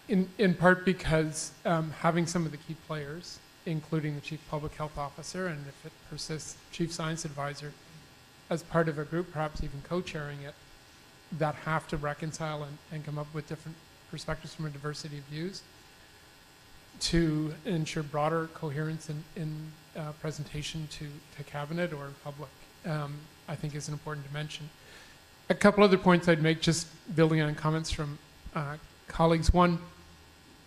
in part because having some of the key players, including the Chief Public Health Officer, and if it persists, Chief Science Advisor, as part of a group, perhaps even co-chairing it, that have to reconcile and come up with different perspectives from a diversity of views to ensure broader coherence in presentation to Cabinet or in public, I think is an important dimension. A couple other points I'd make, just building on comments from colleagues. One,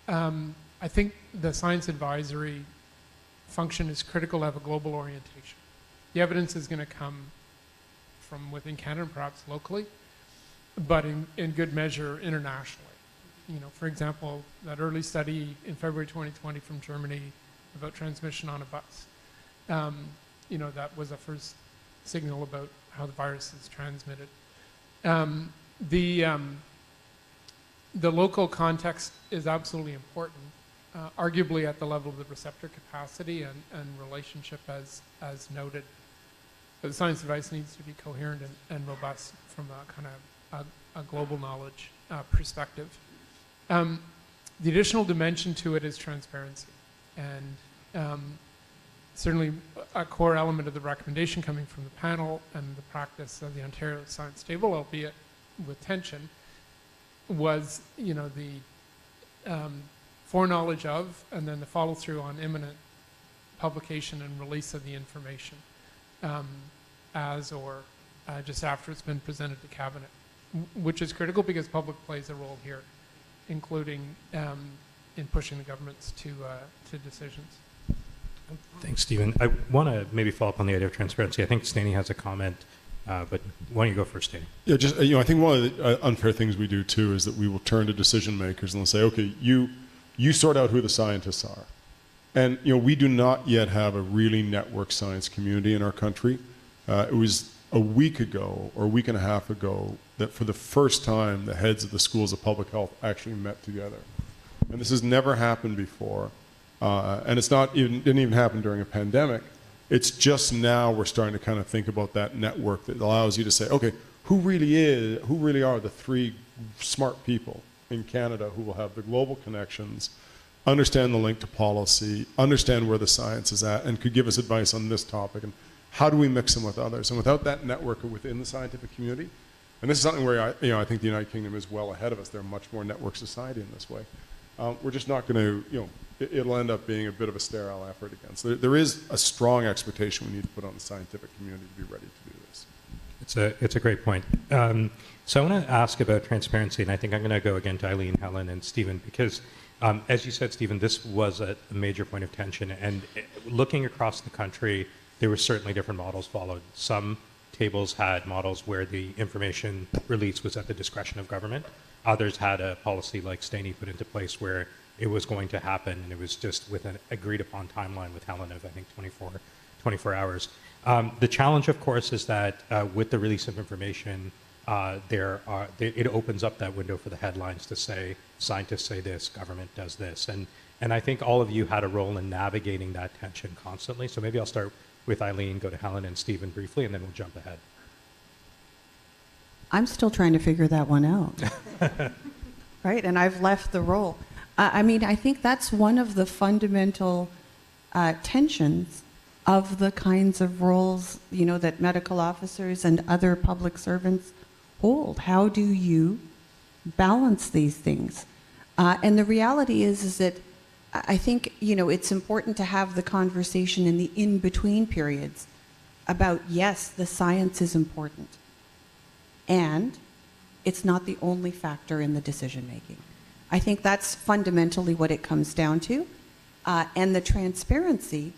I think the science advisory function is critical to have a global orientation. The evidence is going to come from within Canada and perhaps locally, but in good measure internationally. For example, that early study in February 2020 from Germany about transmission on a bus, that was a first signal about how the virus is transmitted. The local context is absolutely important, arguably at the level of the receptor capacity and relationship as noted. But the science advice needs to be coherent and robust from a kind of a global knowledge perspective. The additional dimension to it is transparency. And certainly a core element of the recommendation coming from the panel and the practice of the Ontario Science Table, albeit with tension, was the foreknowledge of and then the follow through on imminent publication and release of the information as or just after it's been presented to Cabinet, which is critical because public plays a role here, including in pushing the governments to decisions. Thanks, Stephen. I want to maybe follow up on the idea of transparency. I think Stani has a comment, but why don't you go first, Stani? Yeah, just I think one of the unfair things we do too is that we will turn to decision makers and they'll say, okay, you sort out who the scientists are, and we do not yet have a really networked science community in our country. It was a week ago or a week and a half ago that for the first time the heads of the schools of public health actually met together, and this has never happened before. And didn't even happen during a pandemic. It's just now we're starting to kind of think about that network that allows you to say, okay, who really are the three smart people in Canada who will have the global connections understand the link to policy, understand where the science is at, and could give us advice on this topic, and how do we mix them with others? And without that network within the scientific community, and this is something where I think the United Kingdom is well ahead of us. They're a much more network society in this way. We're just not going to, it'll end up being a bit of a sterile effort again. So there is a strong expectation we need to put on the scientific community to be ready to do this. It's a great point. So I want to ask about transparency, and I think I'm going to go again to Eileen, Helen, and Stephen, because as you said, Stephen, this was a major point of tension, and looking across the country, there were certainly different models followed. Some tables had models where the information release was at the discretion of government. Others had a policy like Staney put into place where it was going to happen, and it was just with an agreed upon timeline with Helen of, I think, 24 hours. The challenge, of course, is that with the release of information, it opens up that window for the headlines to say, scientists say this, government does this. And I think all of you had a role in navigating that tension constantly. So maybe I'll start with Eileen, go to Helen and Stephen briefly, and then we'll jump ahead. I'm still trying to figure that one out. Right? And I've left the role. I mean, I think that's one of the fundamental tensions of the kinds of roles, that medical officers and other public servants hold. How do you balance these things? And the reality is that I think, it's important to have the conversation in the in-between periods about, yes, the science is important, and it's not the only factor in the decision-making. I think that's fundamentally what it comes down to, and the transparency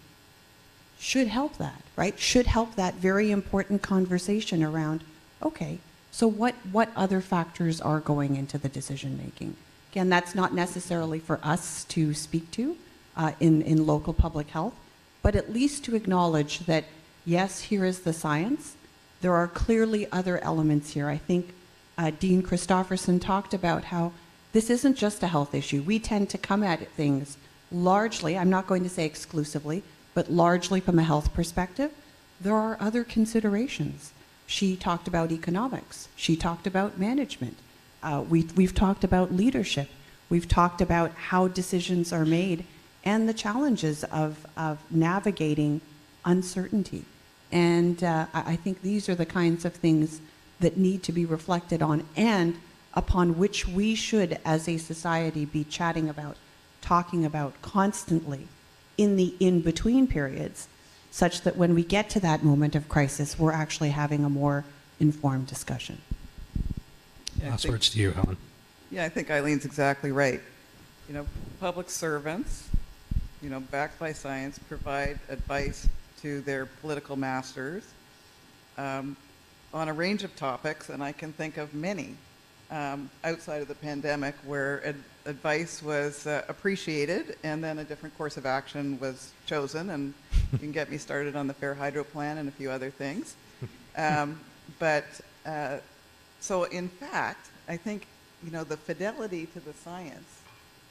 should help that, right? Should help that very important conversation around, okay, so what other factors are going into the decision-making? Again, that's not necessarily for us to speak to in local public health, but at least to acknowledge that, yes, here is the science. There are clearly other elements here. I think Dean Christofferson talked about how this isn't just a health issue. We tend to come at things largely, I'm not going to say exclusively, but largely from a health perspective. There are other considerations. She talked about economics. She talked about management. We've talked about leadership. We've talked about how decisions are made and the challenges of navigating uncertainty. And I think these are the kinds of things that need to be reflected on and upon which we should, as a society, be chatting about, talking about constantly in the in-between periods, such that when we get to that moment of crisis, we're actually having a more informed discussion. Last words to you, Helen. Yeah, I think Eileen's exactly right. Public servants, backed by science, provide advice to their political masters on a range of topics, and I can think of many outside of the pandemic where advice was appreciated and then a different course of action was chosen, and you can get me started on the Fair Hydro Plan and a few other things. So in fact, I think, the fidelity to the science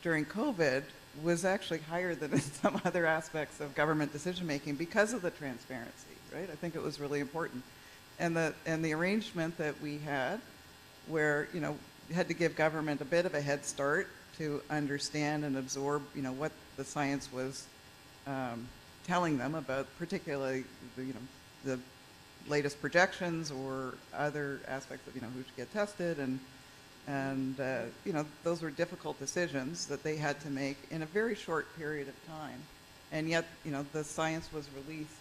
during COVID was actually higher than in some other aspects of government decision-making because of the transparency, right? I think it was really important. And the arrangement that we had where, you had to give government a bit of a head start to understand and absorb, what the science was telling them about particularly, the latest projections or other aspects of, who should get tested, and those were difficult decisions that they had to make in a very short period of time. And yet, the science was released,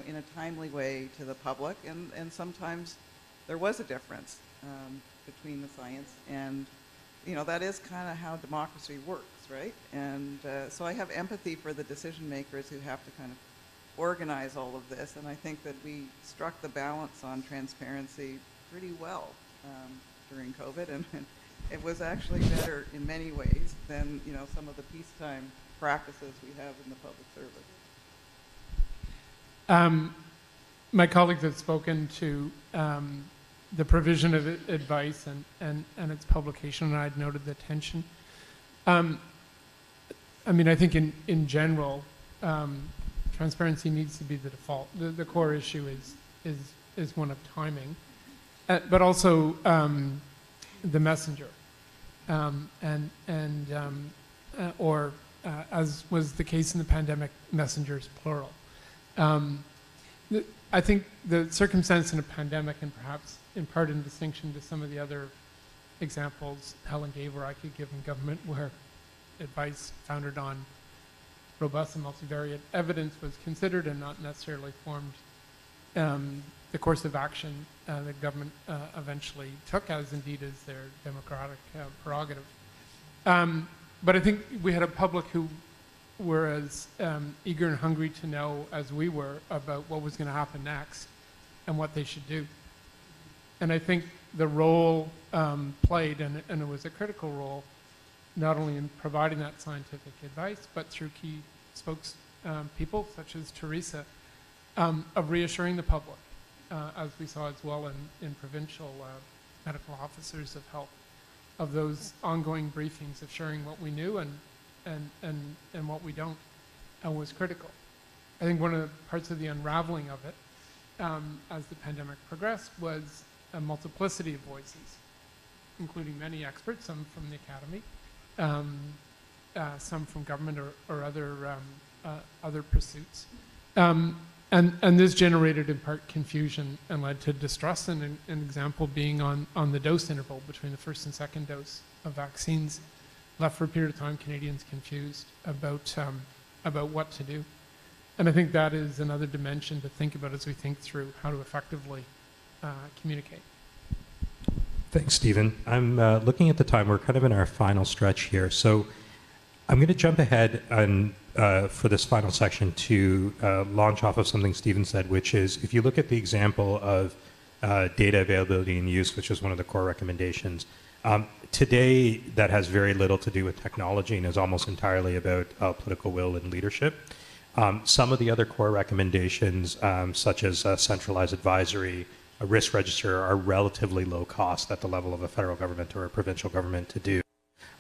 in a timely way to the public, and sometimes there was a difference between the science, and that is kind of how democracy works, right? And so I have empathy for the decision makers who have to kind of organize all of this, and I think that we struck the balance on transparency pretty well during COVID, and it was actually better in many ways than some of the peacetime practices we have in the public service. My colleagues have spoken to the provision of advice and its publication, and I'd noted the tension. I think in general, transparency needs to be the default. The core issue is one of timing, but also the messenger, or as was the case in the pandemic, messengers, plural. I think the circumstance in a pandemic, and perhaps in part in distinction to some of the other examples Helen gave, or I could give in government, where advice founded on robust and multivariate evidence was considered and not necessarily formed the course of action that government eventually took, as indeed is their democratic prerogative. But I think we had a public who were as eager and hungry to know as we were about what was going to happen next and what they should do. And I think the role played, and it was a critical role, not only in providing that scientific advice, but through key spokespeople such as Teresa, of reassuring the public, as we saw as well in provincial medical officers of health, of those ongoing briefings of sharing what we knew and what we don't, and was critical. I think one of the parts of the unraveling of it, as the pandemic progressed, was a multiplicity of voices, including many experts, some from the academy, some from government or other pursuits. And this generated in part confusion and led to distrust, and an example being on the dose interval between the first and second dose of vaccines, left for a period of time Canadians confused about what to do. And I think that is another dimension to think about as we think through how to effectively communicate. Thanks, Stephen. I'm looking at the time. We're kind of in our final stretch here. So I'm going to jump ahead and for this final section to launch off of something Stephen said, which is if you look at the example of data availability and use, which is one of the core recommendations, today that has very little to do with technology and is almost entirely about political will and leadership. Some of the other core recommendations, such as centralized advisory, a risk register, are relatively low cost at the level of a federal government or a provincial government to do.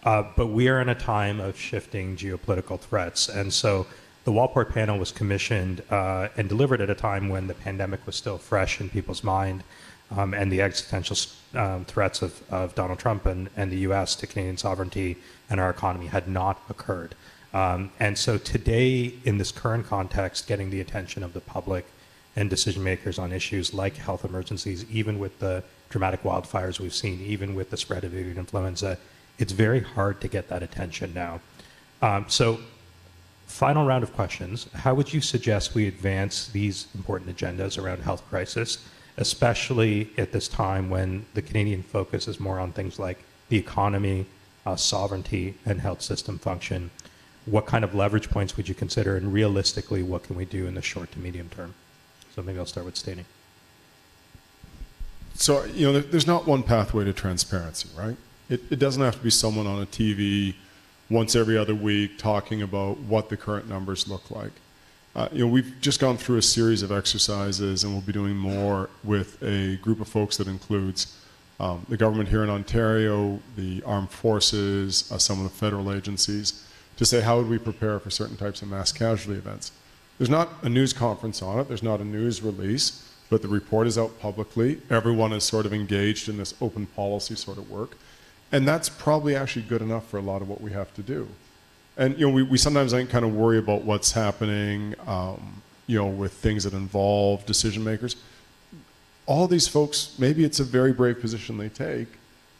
But we are in a time of shifting geopolitical threats. And so the Walport panel was commissioned and delivered at a time when the pandemic was still fresh in people's mind, and the existential threats of Donald Trump and the US to Canadian sovereignty and our economy had not occurred. And so today, in this current context, getting the attention of the public and decision makers on issues like health emergencies, even with the dramatic wildfires we've seen, even with the spread of avian influenza, it's very hard to get that attention now. So final round of questions. How would you suggest we advance these important agendas around health crisis, especially at this time when the Canadian focus is more on things like the economy, sovereignty, and health system function? What kind of leverage points would you consider, and realistically, what can we do in the short to medium term? So maybe I'll start with Steny. So, there's not one pathway to transparency, right? It doesn't have to be someone on a TV once every other week talking about what the current numbers look like. We've just gone through a series of exercises, and we'll be doing more with a group of folks that includes the government here in Ontario, the armed forces, some of the federal agencies, to say how would we prepare for certain types of mass casualty events. There's not a news conference on it, there's not a news release, but the report is out publicly. Everyone is sort of engaged in this open policy sort of work. And that's probably actually good enough for a lot of what we have to do. And we sometimes, I think, kind of worry about what's happening, with things that involve decision makers. All these folks, maybe it's a very brave position they take,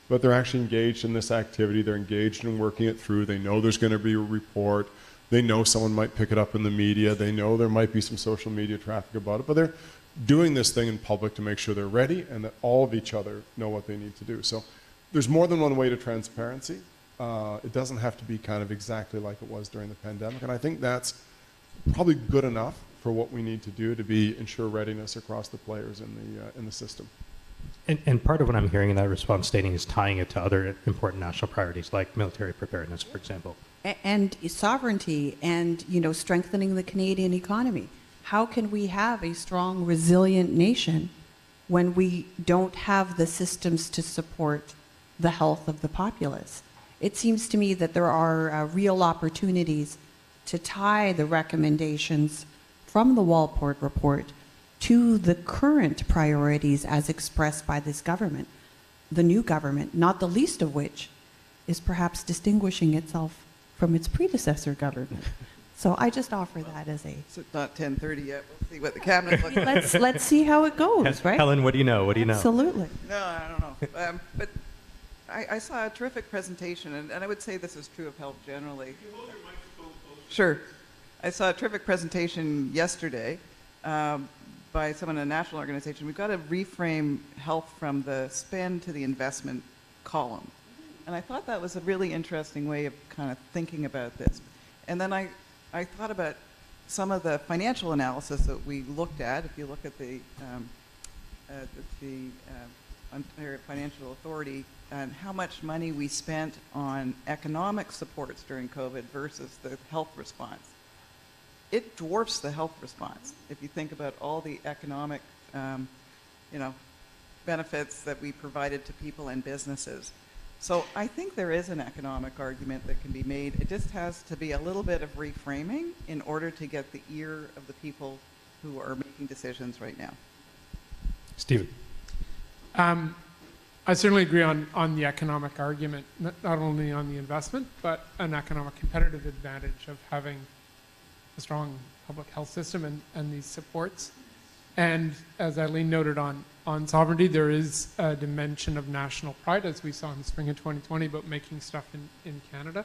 but they're actually engaged in this activity. They're engaged in working it through. They know there's going to be a report. They know someone might pick it up in the media. They know there might be some social media traffic about it, but they're doing this thing in public to make sure they're ready and that all of each other know what they need to do. So there's more than one way to transparency. It doesn't have to be kind of exactly like it was during the pandemic. And I think that's probably good enough for what we need to do to ensure readiness across the players in the system. And part of what I'm hearing in that response stating is tying it to other important national priorities like military preparedness, for example. And sovereignty and, strengthening the Canadian economy. How can we have a strong, resilient nation when we don't have the systems to support the health of the populace? It seems to me that there are real opportunities to tie the recommendations from the Walport Report to the current priorities as expressed by this government, the new government, not the least of which is perhaps distinguishing itself from its predecessor government. So I just offer that as a, So it's not 10:30 yet. We'll see what the cabinet looks like. let's see how it goes, right? Helen, what do you know? What do you know? Absolutely. No, I don't know. But I saw a terrific presentation, and I would say this is true of health generally. Sure. I saw a terrific presentation yesterday by someone in a national organization. We've got to reframe health from the spend to the investment column. And I thought that was a really interesting way of kind of thinking about this. And then I thought about some of the financial analysis that we looked at. If you look at the Ontario Financial Authority and how much money we spent on economic supports during COVID versus the health response, it dwarfs the health response. If you think about all the economic, benefits that we provided to people and businesses. So I think there is an economic argument that can be made. It just has to be a little bit of reframing in order to get the ear of the people who are making decisions right now. Stephen. I certainly agree on the economic argument, not only on the investment, but an economic competitive advantage of having a strong public health system and these supports. And as Eileen noted on sovereignty, there is a dimension of national pride, as we saw in the spring of 2020, about making stuff in Canada.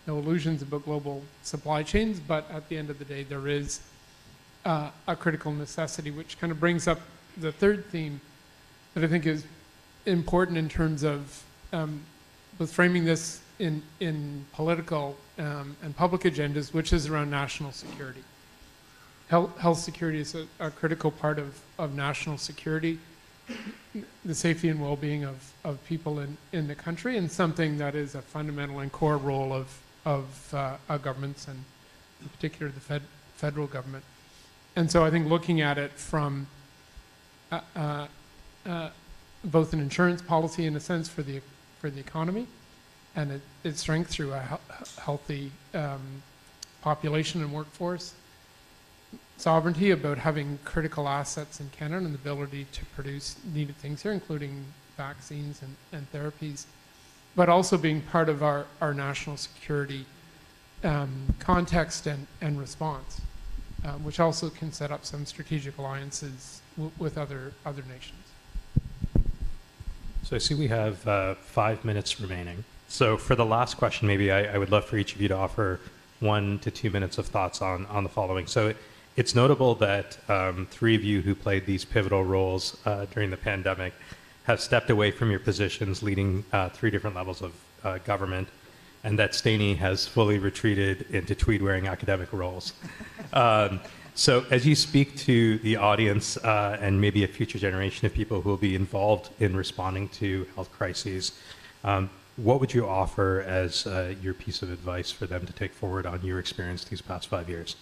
No illusions about global supply chains, but at the end of the day, there is a critical necessity, which kind of brings up the third theme that I think is important in terms of both framing this in political and public agendas, which is around national security. Health security is a critical part of national security, the safety and well-being of people in the country, and something that is a fundamental and core role of governments, and in particular the federal government. And so I think looking at it from both an insurance policy in a sense for the economy and its strength through a healthy population and workforce, sovereignty about having critical assets in Canada and the ability to produce needed things here, including vaccines and therapies, but also being part of our national security context and response, which also can set up some strategic alliances with other nations. So I see we have 5 minutes remaining. So for the last question, maybe I would love for each of you to offer 1 to 2 minutes of thoughts on the following. So it's notable that 3 of you who played these pivotal roles during the pandemic have stepped away from your positions leading 3 different levels of government, and that Steny has fully retreated into tweed-wearing academic roles. So as you speak to the audience and maybe a future generation of people who will be involved in responding to health crises, what would you offer as your piece of advice for them to take forward on your experience these past 5 years?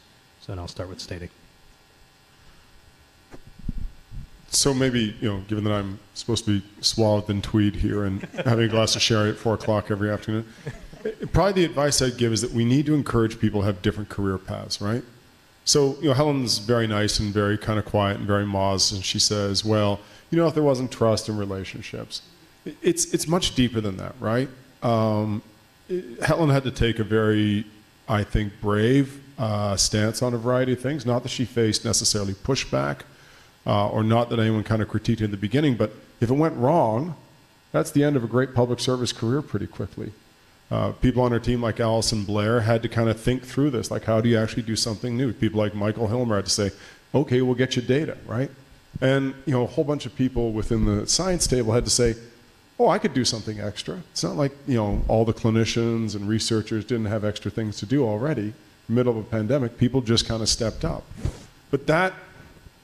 So then I'll start with Steny. So maybe, given that I'm supposed to be swathed in tweed here and having a glass of sherry at 4 o'clock every afternoon, probably the advice I'd give is that we need to encourage people to have different career paths, right? So, Helen's very nice and very kind of quiet and very modest, and she says, well, if there wasn't trust in relationships, it's much deeper than that, right? Helen had to take a very, I think, brave stance on a variety of things. Not that she faced necessarily pushback, or not that anyone kind of critiqued in the beginning, but if it went wrong, that's the end of a great public service career pretty quickly. People on her team like Alison Blair had to kind of think through this, like how do you actually do something new? People like Michael Hilmer had to say, okay, we'll get you data, right? And a whole bunch of people within the science table had to say, oh, I could do something extra. It's not like all the clinicians and researchers didn't have extra things to do already. Middle of a pandemic, people just kind of stepped up. But that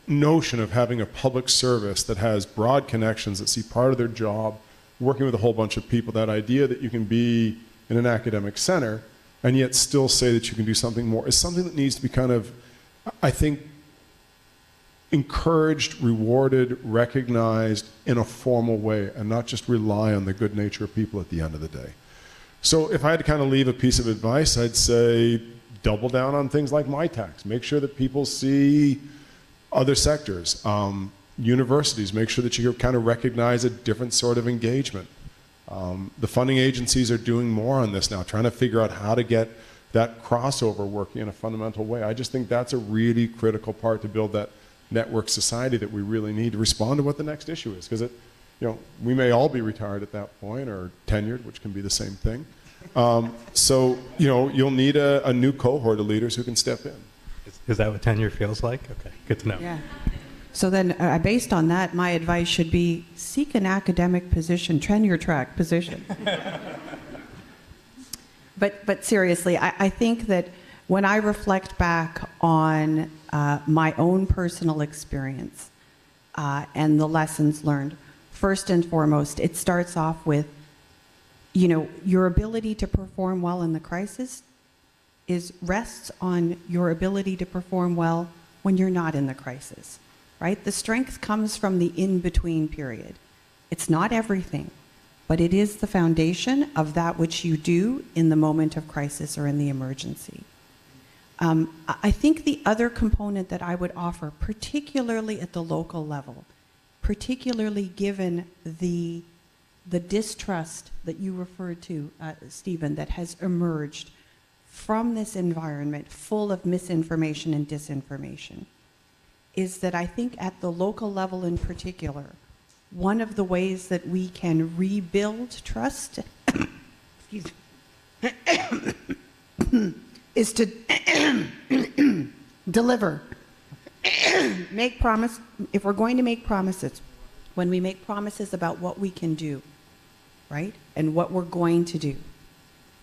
notion of having a public service that has broad connections, that see part of their job working with a whole bunch of people, that idea that you can be in an academic center and yet still say that you can do something more, is something that needs to be kind of, I think, encouraged, rewarded, recognized in a formal way, and not just rely on the good nature of people at the end of the day. So if I had to kind of leave a piece of advice, I'd say double down on things like MyTax. Make sure that people see other sectors. Universities, make sure that you kind of recognize a different sort of engagement. The funding agencies are doing more on this now, trying to figure out how to get that crossover working in a fundamental way. I just think that's a really critical part to build that network society that we really need to respond to what the next issue is. Because we may all be retired at that point, or tenured, which can be the same thing. So you'll need a new cohort of leaders who can step in. Is that what tenure feels like? Okay, good to know. Yeah. So then, based on that, my advice should be seek an academic position, tenure track position. But seriously, I think that when I reflect back on my own personal experience and the lessons learned, first and foremost, it starts off with, your ability to perform well in the crisis rests on your ability to perform well when you're not in the crisis, right? The strength comes from the in-between period. It's not everything, but it is the foundation of that which you do in the moment of crisis or in the emergency. I think the other component that I would offer, particularly at the local level, particularly given the distrust that you referred to, Stephen, that has emerged from this environment full of misinformation and disinformation, is that I think at the local level in particular, one of the ways that we can rebuild trust is to deliver. Make promise. If we're going to make promises, when we make promises about what we can do, right, and what we're going to do,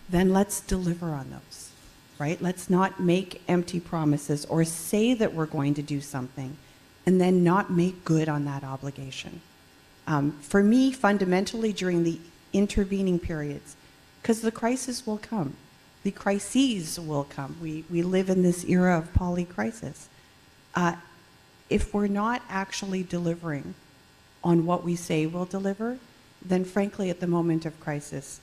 then let's deliver on those, right? Let's not make empty promises or say that we're going to do something and then not make good on that obligation. For me, fundamentally, during the intervening periods, because the crisis will come, the crises will come. We live in this era of polycrisis. If we're not actually delivering on what we say we'll deliver, then frankly, at the moment of crisis,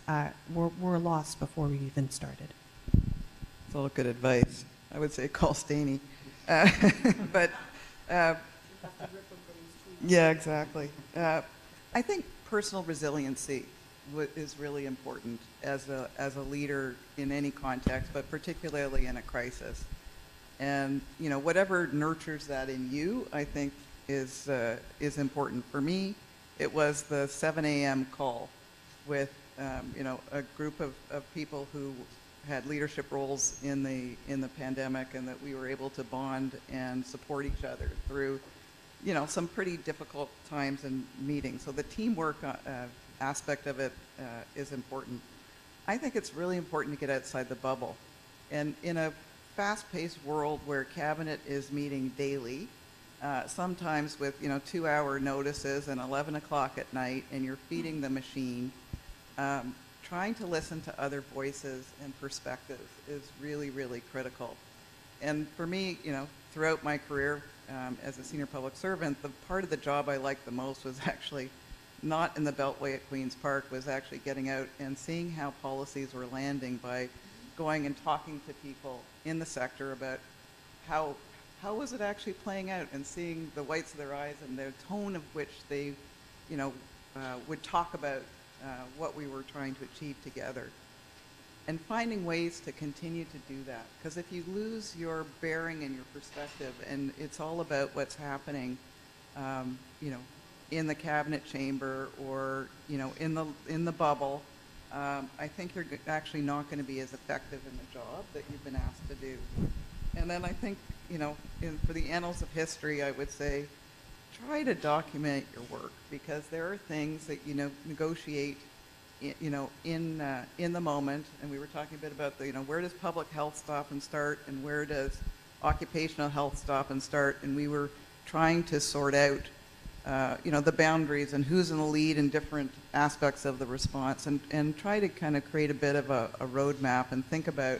we're lost before we even started. It's all good advice. I would say call Staney. But yeah, exactly. I think personal resiliency is really important as a leader in any context, but particularly in a crisis. And whatever nurtures that in you, I think is important. For me, it was the 7 a.m. call with a group of people who had leadership roles in the pandemic, and that we were able to bond and support each other through some pretty difficult times and meetings. So the teamwork aspect of it is important. I think it's really important to get outside the bubble. And in a fast-paced world where cabinet is meeting daily, sometimes with 2-hour notices and 11 o'clock at night, and you're feeding the machine, trying to listen to other voices and perspectives is really, really critical. And for me, throughout my career as a senior public servant, the part of the job I liked the most was actually not in the Beltway at Queen's Park, was actually getting out and seeing how policies were landing by going and talking to people in the sector about how was it actually playing out, and seeing the whites of their eyes and the tone of which they, would talk about what we were trying to achieve together. And finding ways to continue to do that. Because if you lose your bearing and your perspective, and it's all about what's happening, in the cabinet chamber or, in the bubble, I think you're actually not going to be as effective in the job that you've been asked to do. And then I think, for the annals of history, I would say, try to document your work, because there are things that negotiate, in the moment. And we were talking a bit about where does public health stop and start, and where does occupational health stop and start. And we were trying to sort out, the boundaries and who's in the lead in different aspects of the response, and try to kind of create a bit of a roadmap and think about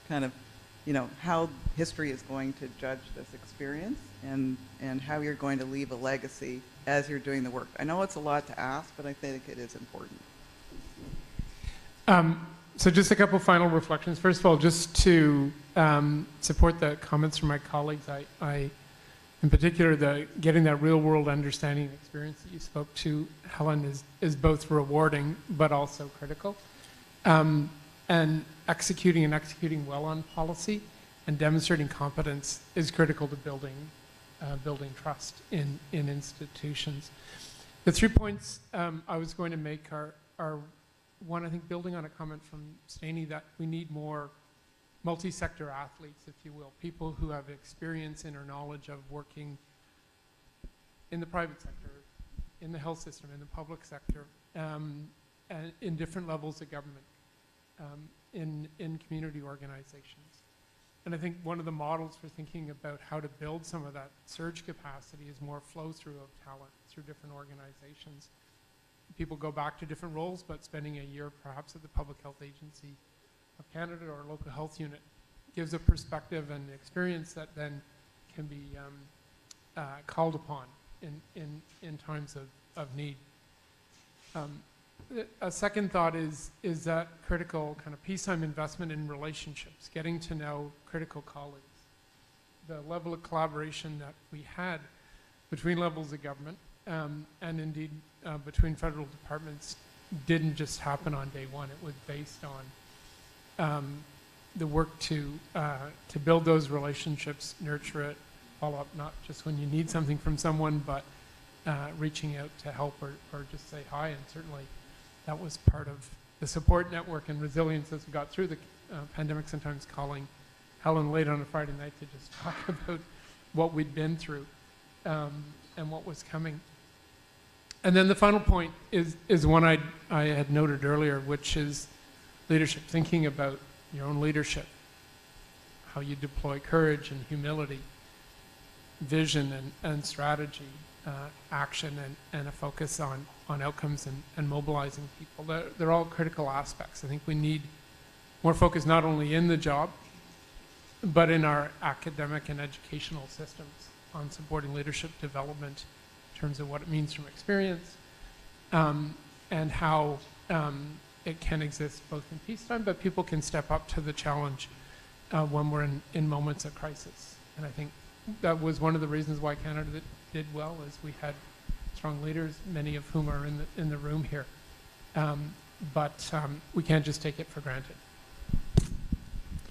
kind of how history is going to judge this experience, and how you're going to leave a legacy as you're doing the work. I know it's a lot to ask, but I think it is important. So just a couple final reflections. First of all, just to support the comments from my colleagues, I In particular, getting that real world understanding and experience that you spoke to, Helen, is both rewarding but also critical. And executing well on policy and demonstrating competence is critical to building trust in institutions. The 3 points I was going to make are one, I think, building on a comment from Staney, that we need more multi-sector athletes, if you will, people who have experience in or knowledge of working in the private sector, in the health system, in the public sector, and in different levels of government, in community organizations. And I think one of the models for thinking about how to build some of that surge capacity is more flow through of talent through different organizations. People go back to different roles, but spending a year perhaps at the Public Health Agency of Canada or a local health unit gives a perspective and experience that then can be called upon in times of need. A second thought is that critical kind of peacetime investment in relationships, getting to know critical colleagues. The level of collaboration that we had between levels of government and indeed between federal departments didn't just happen on day one. It was based on the work to build those relationships, nurture it, follow up not just when you need something from someone, but reaching out to help or just say hi. And certainly that was part of the support network and resilience as we got through the pandemic, sometimes calling Helen late on a Friday night to just talk about what we'd been through and what was coming. And then the final point is one I had noted earlier, which is leadership, thinking about your own leadership, how you deploy courage and humility, vision and strategy, action and a focus on outcomes and mobilizing people. They're all critical aspects. I think we need more focus not only in the job, but in our academic and educational systems on supporting leadership development in terms of what it means from experience and how it can exist both in peacetime, but people can step up to the challenge when we're in moments of crisis. And I think that was one of the reasons why Canada did well, is we had strong leaders, many of whom are in the room here. But we can't just take it for granted.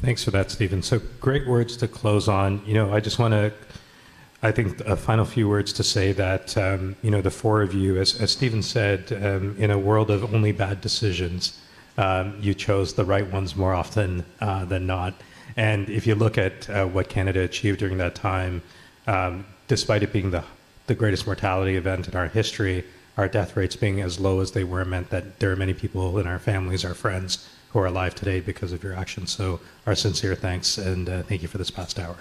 Thanks for that, Stephen. So great words to close on. I just want to, I think, a final few words to say that, the four of you, as Stephen said, in a world of only bad decisions, you chose the right ones more often than not. And if you look at what Canada achieved during that time, despite it being the greatest mortality event in our history, our death rates being as low as they were meant that there are many people in our families, our friends, who are alive today because of your actions. So our sincere thanks, and thank you for this past hour.